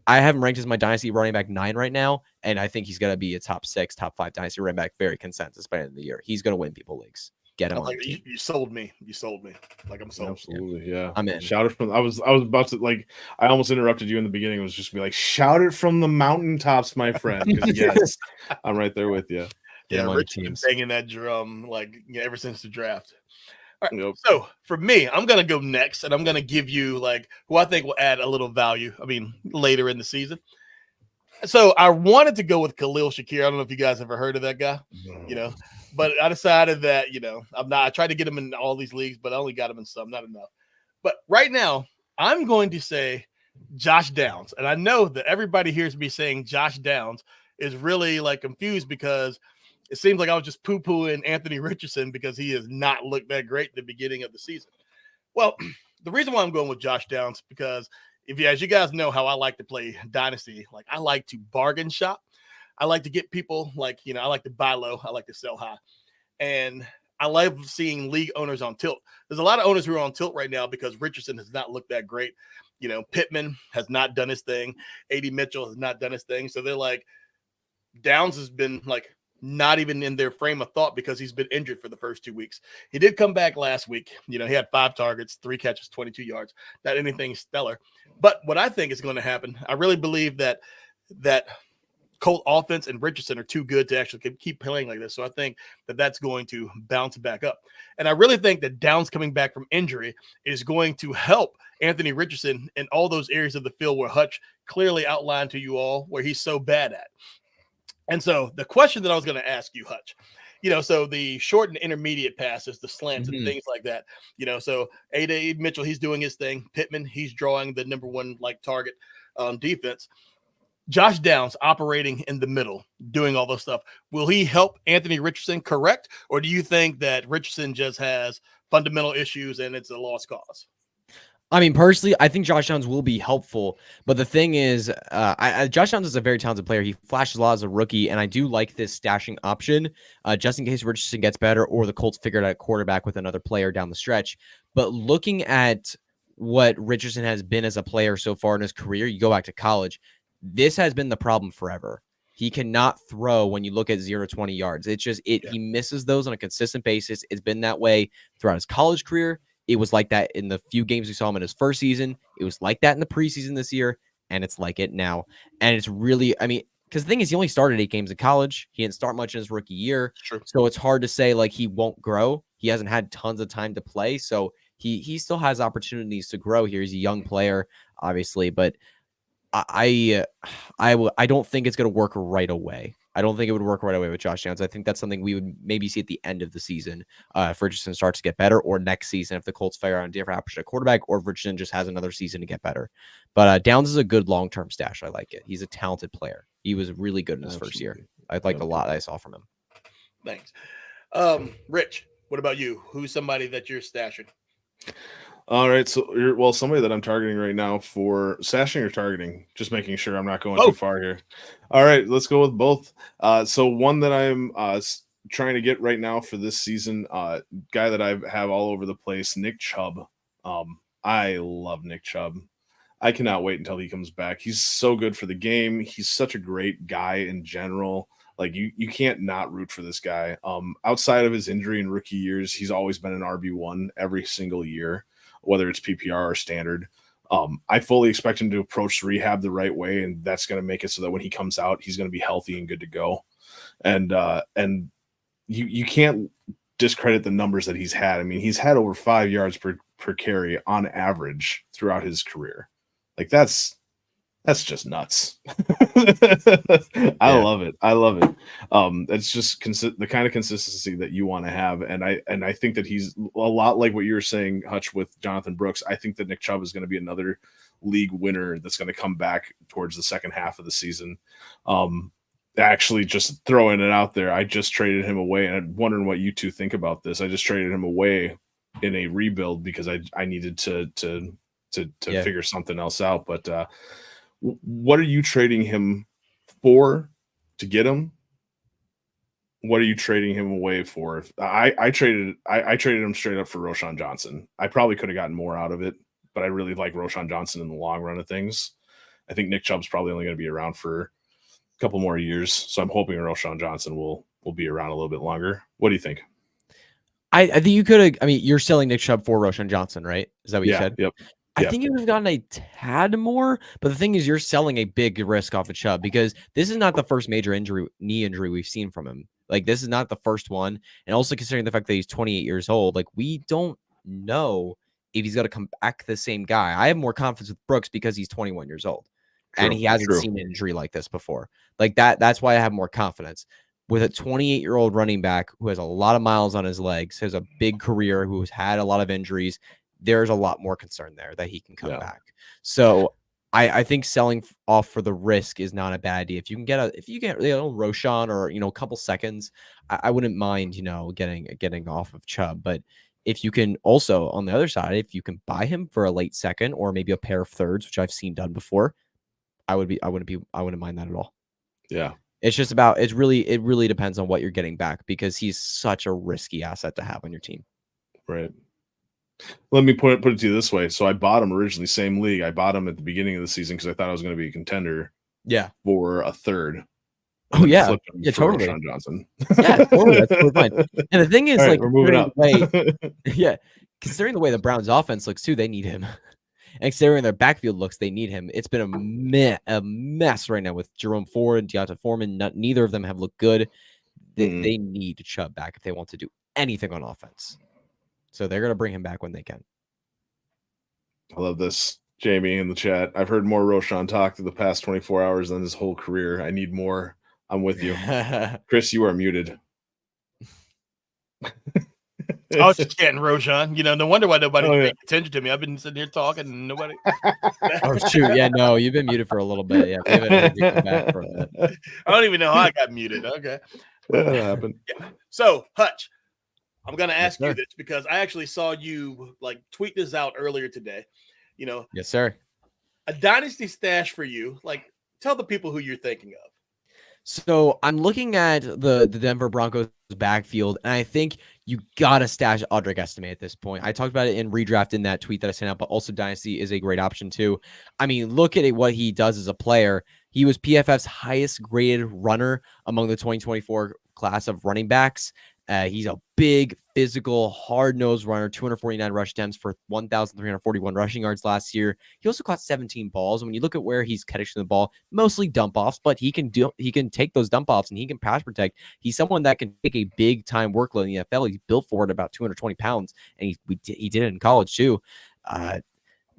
I have him ranked as my dynasty running back 9 right now, and I think he's going to be a top 6, top 5 dynasty running back, very consensus by the end of the year. He's going to win people leagues. Get him. Like, you sold me. You sold me. Like, I'm sold. Absolutely, yeah. I'm in. Shout it from. I was about to, like. I almost interrupted you in the beginning. It was just be like, shout it from the mountaintops, my friend. Because yes, I'm right there with you. Yeah, Rich has been banging that drum ever since the draft. All right, So for me, I'm going to go next, and I'm going to give you who I think will add a little value. I mean, later in the season. So I wanted to go with Khalil Shakir. I don't know if you guys ever heard of that guy, but I decided that, I tried to get him in all these leagues, but I only got him in some, not enough. But right now, I'm going to say Josh Downs. And I know that everybody hears me saying Josh Downs is really confused, because it seems like I was just poo-pooing Anthony Richardson because he has not looked that great at the beginning of the season. Well, the reason why I'm going with Josh Downs, because as you guys know how I like to play Dynasty, I like to bargain shop. I like to get people I like to buy low. I like to sell high. And I love seeing league owners on tilt. There's a lot of owners who are on tilt right now because Richardson has not looked that great. Pittman has not done his thing. A.D. Mitchell has not done his thing. So they're like, Downs has been not even in their frame of thought because he's been injured for the first 2 weeks. He did come back last week. He had 5 targets, 3 catches, 22 yards. Not anything stellar. But what I think is going to happen, I really believe that Colt offense and Richardson are too good to actually keep playing like this. So I think that that's going to bounce back up. And I really think that Downs coming back from injury is going to help Anthony Richardson in all those areas of the field where Hutch clearly outlined to you all where he's so bad at. And so the question that I was going to ask you, Hutch, so the short and intermediate passes, the slants and things like that, so A.D. Mitchell, he's doing his thing. Pittman, he's drawing the number 1 target on defense. Josh Downs operating in the middle, doing all those stuff. Will he help Anthony Richardson correct? Or do you think that Richardson just has fundamental issues and it's a lost cause? I mean, personally, I think Josh Downs will be helpful. But the thing is, Josh Downs is a very talented player. He flashes a lot as a rookie, and I do like this stashing option just in case Richardson gets better or the Colts figured out quarterback with another player down the stretch. But looking at what Richardson has been as a player so far in his career, you go back to college, this has been the problem forever. He cannot throw when you look at 0 to 20 yards. It's just he misses those on a consistent basis. It's been that way throughout his college career. It was like that in the few games we saw him in his first season. It was like that in the preseason this year, and it's like it now. And it's really, because the thing is, he only started 8 games in college. He didn't start much in his rookie year. Sure. So it's hard to say he won't grow. he hasn't had tons of time to play. So he still has opportunities to grow here. He's a young player, obviously, but I don't think it's going to work right away. I don't think it would work right away with Josh Downs. I think that's something we would maybe see at the end of the season if Richardson starts to get better, or next season if the Colts figure out a different option at quarterback, or if Richardson just has another season to get better. But Downs is a good long-term stash. I like it. He's a talented player. He was really good in his first year. I liked a lot that I saw from him. Thanks. Rich, what about you? Who's somebody that you're stashing? All right, so somebody that I'm targeting right now for stashing or targeting, just making sure I'm not going too far here. All right, let's go with both. So one that I'm trying to get right now for this season, guy that I have all over the place, Nick Chubb. I love Nick Chubb. I cannot wait until he comes back. He's so good for the game. He's such a great guy in general. Like you can't not root for this guy. Outside of his injury in rookie years, he's always been an RB1 every single year, whether it's PPR or standard. I fully expect him to approach rehab the right way, and that's going to make it so that when he comes out, he's going to be healthy and good to go. And you can't discredit the numbers that he's had. I mean, he's had over 5 yards per carry on average throughout his career. Like that's just nuts. I love it. It's just the kind of consistency that you want to have. And I think that he's a lot like what you were saying, Hutch, with Jonathan Brooks. I think that Nick Chubb is going to be another league winner that's going to come back towards the second half of the season. Actually, just throwing it out there, I just traded him away, and I'm wondering what you two think about this. I just traded him away in a rebuild because I needed to figure something else out. But what are you trading him for to get him? What are you trading him away for? I traded him straight up for Roschon Johnson. I probably could have gotten more out of it, but I really like Roschon Johnson in the long run of things. I think Nick Chubb's probably only going to be around for a couple more years, so I'm hoping Roschon Johnson will be around a little bit longer. What do you think? I think you could have. I mean, you're selling Nick Chubb for Roschon Johnson, right? Is that what you said? Yep. I think you would have gotten a tad more, but the thing is, you're selling a big risk off of Chubb because this is not the first major knee injury we've seen from him. Like, this is not the first one. And also considering the fact that he's 28 years old, like, we don't know if he's going to come back the same guy. I have more confidence with Brooks because he's 21 years old and he hasn't seen an injury like this before. Like that's why I have more confidence. With a 28-year-old running back who has a lot of miles on his legs, has a big career, who's had a lot of injuries, there's a lot more concern there that he can come back. So I think selling off for the risk is not a bad idea. If you get Roschon or a couple seconds, I wouldn't mind getting off of Chubb. But if you can also, on the other side, if you can buy him for a late second or maybe a pair of thirds, which I've seen done before, I wouldn't mind that at all. Yeah. It's just about it really depends on what you're getting back because he's such a risky asset to have on your team. Right. Let me put it to you this way. So I bought him originally, same league. I bought him at the beginning of the season because I thought I was going to be a contender. Yeah. For a third. Oh yeah. Yeah, totally. Roschon Johnson. Yeah, totally. That's totally fine. And the thing is, right, we're moving up. Considering the way the Browns offense looks too, they need him. And considering their backfield looks, they need him. It's been a mess right now with Jerome Ford and Deonta Foreman. Neither of them have looked good. They need Chubb back if they want to do anything on offense. So they're going to bring him back when they can. I love this. Jamie in the chat. I've heard more Roschon talk through the past 24 hours than his whole career. I need more. I'm with you. Chris, you are muted. I was just getting Roschon. No wonder why nobody's paying attention to me. I've been sitting here talking and nobody. Oh, shoot. Yeah, no, you've been muted for a little bit. Yeah, we haven't heard you come back for a bit. I don't even know how I got muted. Okay. That happened. Yeah. So, Hutch, I'm going to ask you this because I actually saw you tweet this out earlier today. Yes, sir. A dynasty stash for you. Tell the people who you're thinking of. So I'm looking at the Denver Broncos backfield, and I think you got to stash Audric Estime at this point. I talked about it in Redraft in that tweet that I sent out, but also Dynasty is a great option too. I mean, look at what he does as a player. He was PFF's highest graded runner among the 2024 class of running backs. He's a big, physical, hard-nosed runner, 249 rush attempts for 1,341 rushing yards last year. He also caught 17 balls. And when you look at where he's catching the ball, mostly dump-offs, but he can take those dump-offs and he can pass protect. He's someone that can take a big-time workload in the NFL. He's built for it, about 220 pounds, and he did it in college too.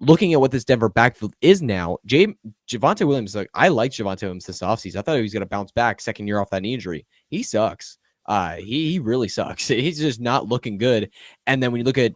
Looking at what this Denver backfield is now, Javonte Williams, I liked Javonte Williams this offseason. I thought he was going to bounce back second year off that knee injury. He sucks. He really sucks. He's just not looking good. And then when you look at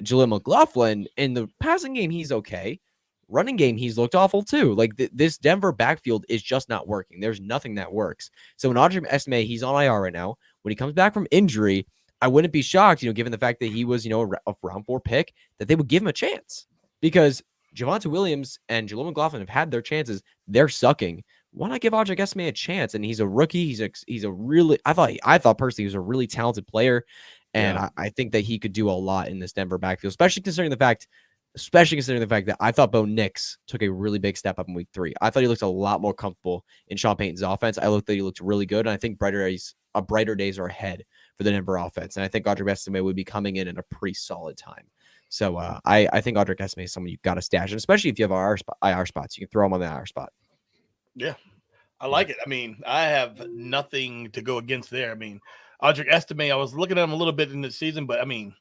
Jaleel McLaughlin in the passing game, he's okay. Running game, he's looked awful too. Like this Denver backfield is just not working. There's nothing that works. So when Audrey Esme, he's on IR right now. When he comes back from injury, I wouldn't be shocked, given the fact that he was, a round 4 pick, that they would give him a chance because Javonte Williams and Jaleel McLaughlin have had their chances. They're sucking. Why not give Audrey Esme a chance? And he's a rookie. He's a really, I thought personally he was a really talented player. And I think that he could do a lot in this Denver backfield, especially considering the fact that I thought Bo Nix took a really big step up in week 3. I thought he looked a lot more comfortable in Sean Payton's offense. I looked that he looked really good. And I think brighter days are ahead for the Denver offense. And I think Audrey Esme would be coming in at a pretty solid time. So I think Audrey Esme is someone you've got to stash. And especially if you have IR spots, you can throw him on the IR spot. Yeah, I like it. I mean, I have nothing to go against there. I mean, Audrey Esme, I was looking at him a little bit in the season, but I mean,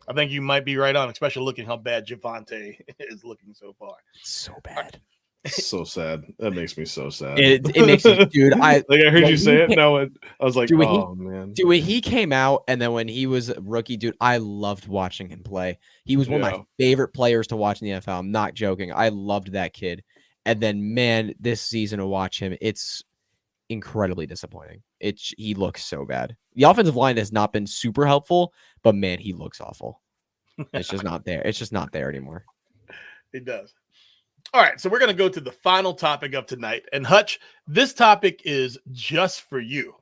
I think you might be right on, especially looking how bad Javonte is looking so far. So bad. So sad. That makes me so sad. It makes me, dude. I heard you say it. No, I was like, man. Dude, when he came out, and then when he was a rookie, dude, I loved watching him play. He was one of my favorite players to watch in the NFL. I'm not joking. I loved that kid. And then, man, this season to watch him, it's incredibly disappointing. He looks so bad. The offensive line has not been super helpful, but man, he looks awful. It's just not there. It's just not there anymore. It does. All right, so we're going to go to the final topic of tonight. And Hutch, this topic is just for you.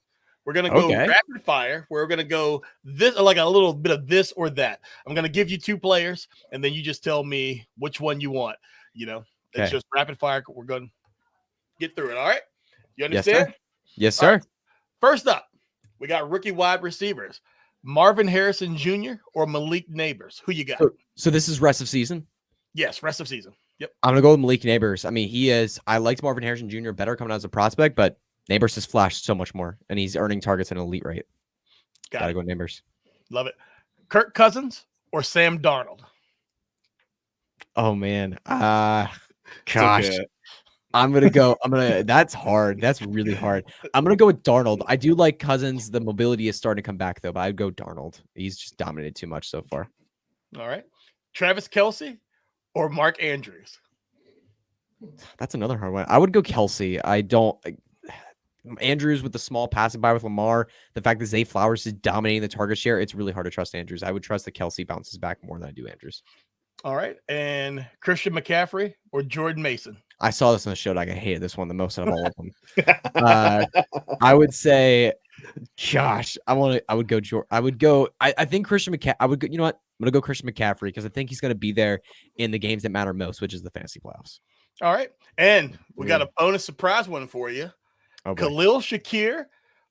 We're going to go rapid fire. We're going to go this, like a little bit of this or that. I'm going to give you 2 players, and then you just tell me which one you want. It's just rapid fire. We're going to get through it. All right. You understand? Yes, sir. Right. First up, we got rookie wide receivers, Marvin Harrison Jr. or Malik Neighbors. Who you got? So this is rest of season? Yes, rest of season. Yep. I'm going to go with Malik Neighbors. I mean, I liked Marvin Harrison Jr. better coming out as a prospect, but Neighbors has flashed so much more, and he's earning targets at an elite rate. Gotta go Neighbors. Love it. Kirk Cousins or Sam Darnold? Oh, man. Gosh. Okay. That's hard. That's really hard. I'm going to go with Darnold. I do like Cousins. The mobility is starting to come back, though, but I'd go Darnold. He's just dominated too much so far. All right. Travis Kelce or Mark Andrews? That's another hard one. I would go Kelce. Andrews with the small passing by with Lamar. The fact that Zay Flowers is dominating the target share, it's really hard to trust Andrews. I would trust that Kelce bounces back more than I do Andrews. All right. And Christian McCaffrey or Jordan Mason? I saw this on the show. I hated this one the most out of all of them. I would say, gosh, I think Christian McCaffrey. You know what? I'm going to go Christian McCaffrey because I think he's going to be there in the games that matter most, which is the fantasy playoffs. All right. And we got a bonus surprise one for you. Khalil Shakir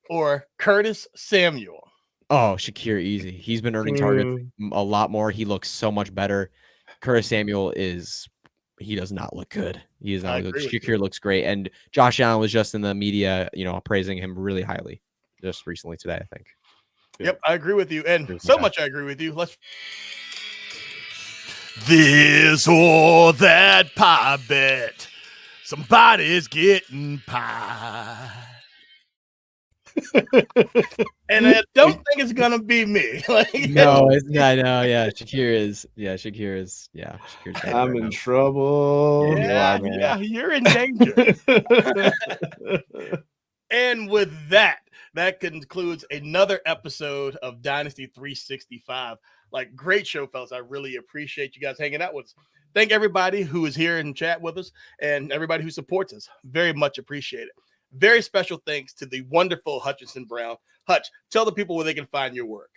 or Curtis Samuel? Oh, Shakir, easy. He's been earning targets a lot more. He looks so much better. Curtis Samuel he does not look good. He is not good. Shakir looks great. And Josh Allen was just in the media, praising him really highly just recently today, I think. Yep, I agree with you. And so much I agree with you. This or that pie bet. Somebody's getting pie. And I don't think it's gonna be me. No, it's not. No, yeah, Shakir is. Shakir's I'm in trouble. Yeah, you're in danger. And with that concludes another episode of Dynasty 365. Great show, fellas. I really appreciate you guys hanging out with us. Thank everybody who is here and chat with us and everybody who supports us. Very much appreciate it. Very special thanks to the wonderful Hutchinson Brown. Hutch, tell the people where they can find your work.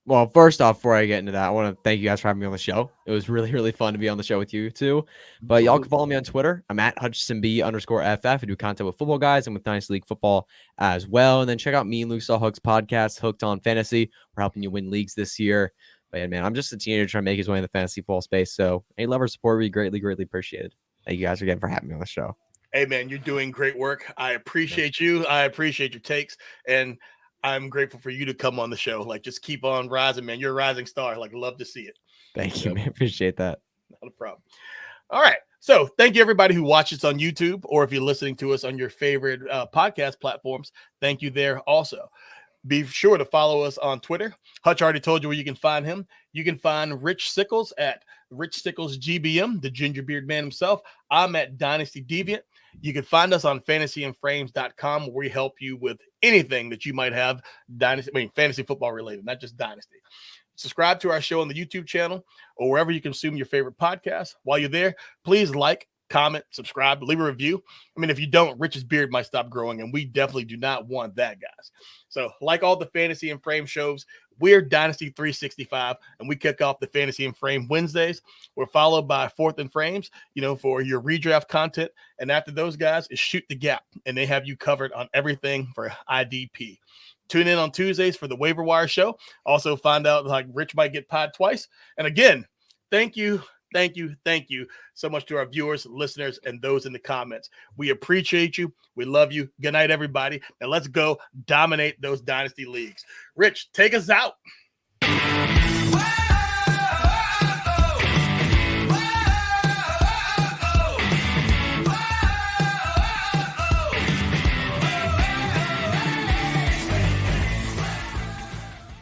Well, first off, before I get into that, I want to thank you guys for having me on the show. It was really, really fun to be on the show with you too. But y'all can follow me on Twitter. I'm at HutchinsonB_FF. I do content with football guys and with Dynasty League football as well. And then check out me and Luke Saw Hooks podcast, Hooked on Fantasy. We're helping you win leagues this year. But yeah, man, I'm just a teenager trying to make his way in the fantasy football space. So any love or support would be greatly, greatly appreciated. Thank you guys again for having me on the show. Hey, man, you're doing great work. I appreciate you. I appreciate your takes. And I'm grateful for you to come on the show. Like, just keep on rising, man. You're a rising star. Like, love to see it. Thank you, man. Appreciate that. Not a problem. All right. So thank you, everybody who watches on YouTube, or if you're listening to us on your favorite podcast platforms, thank you there also. Be sure to follow us on Twitter. Hutch already told you where you can find him. You can find Rich Sickles at Rich Sickles GBM, the ginger beard man himself. I'm at Dynasty Deviant. You can find us on fantasyandframes.com, where we help you with anything that you might have fantasy football related, not just Dynasty. Subscribe to our show on the YouTube channel or wherever you consume your favorite podcast. While you're there, please like, comment, subscribe, leave a review. I mean, if you don't, Rich's beard might stop growing, and we definitely do not want that, guys. So like all the Fantasy and Frame shows, we're Dynasty 365, and we kick off the Fantasy and Frame Wednesdays. We're followed by Fourth and Frames, for your redraft content. And after those guys is Shoot the Gap, and they have you covered on everything for IDP. Tune in on Tuesdays for the Waiver Wire show. Also find out like Rich might get pod twice. And again, thank you so much to our viewers, listeners, and those in the comments. We appreciate you. We love you. Good night, everybody. And let's go dominate those Dynasty leagues. Rich, take us out.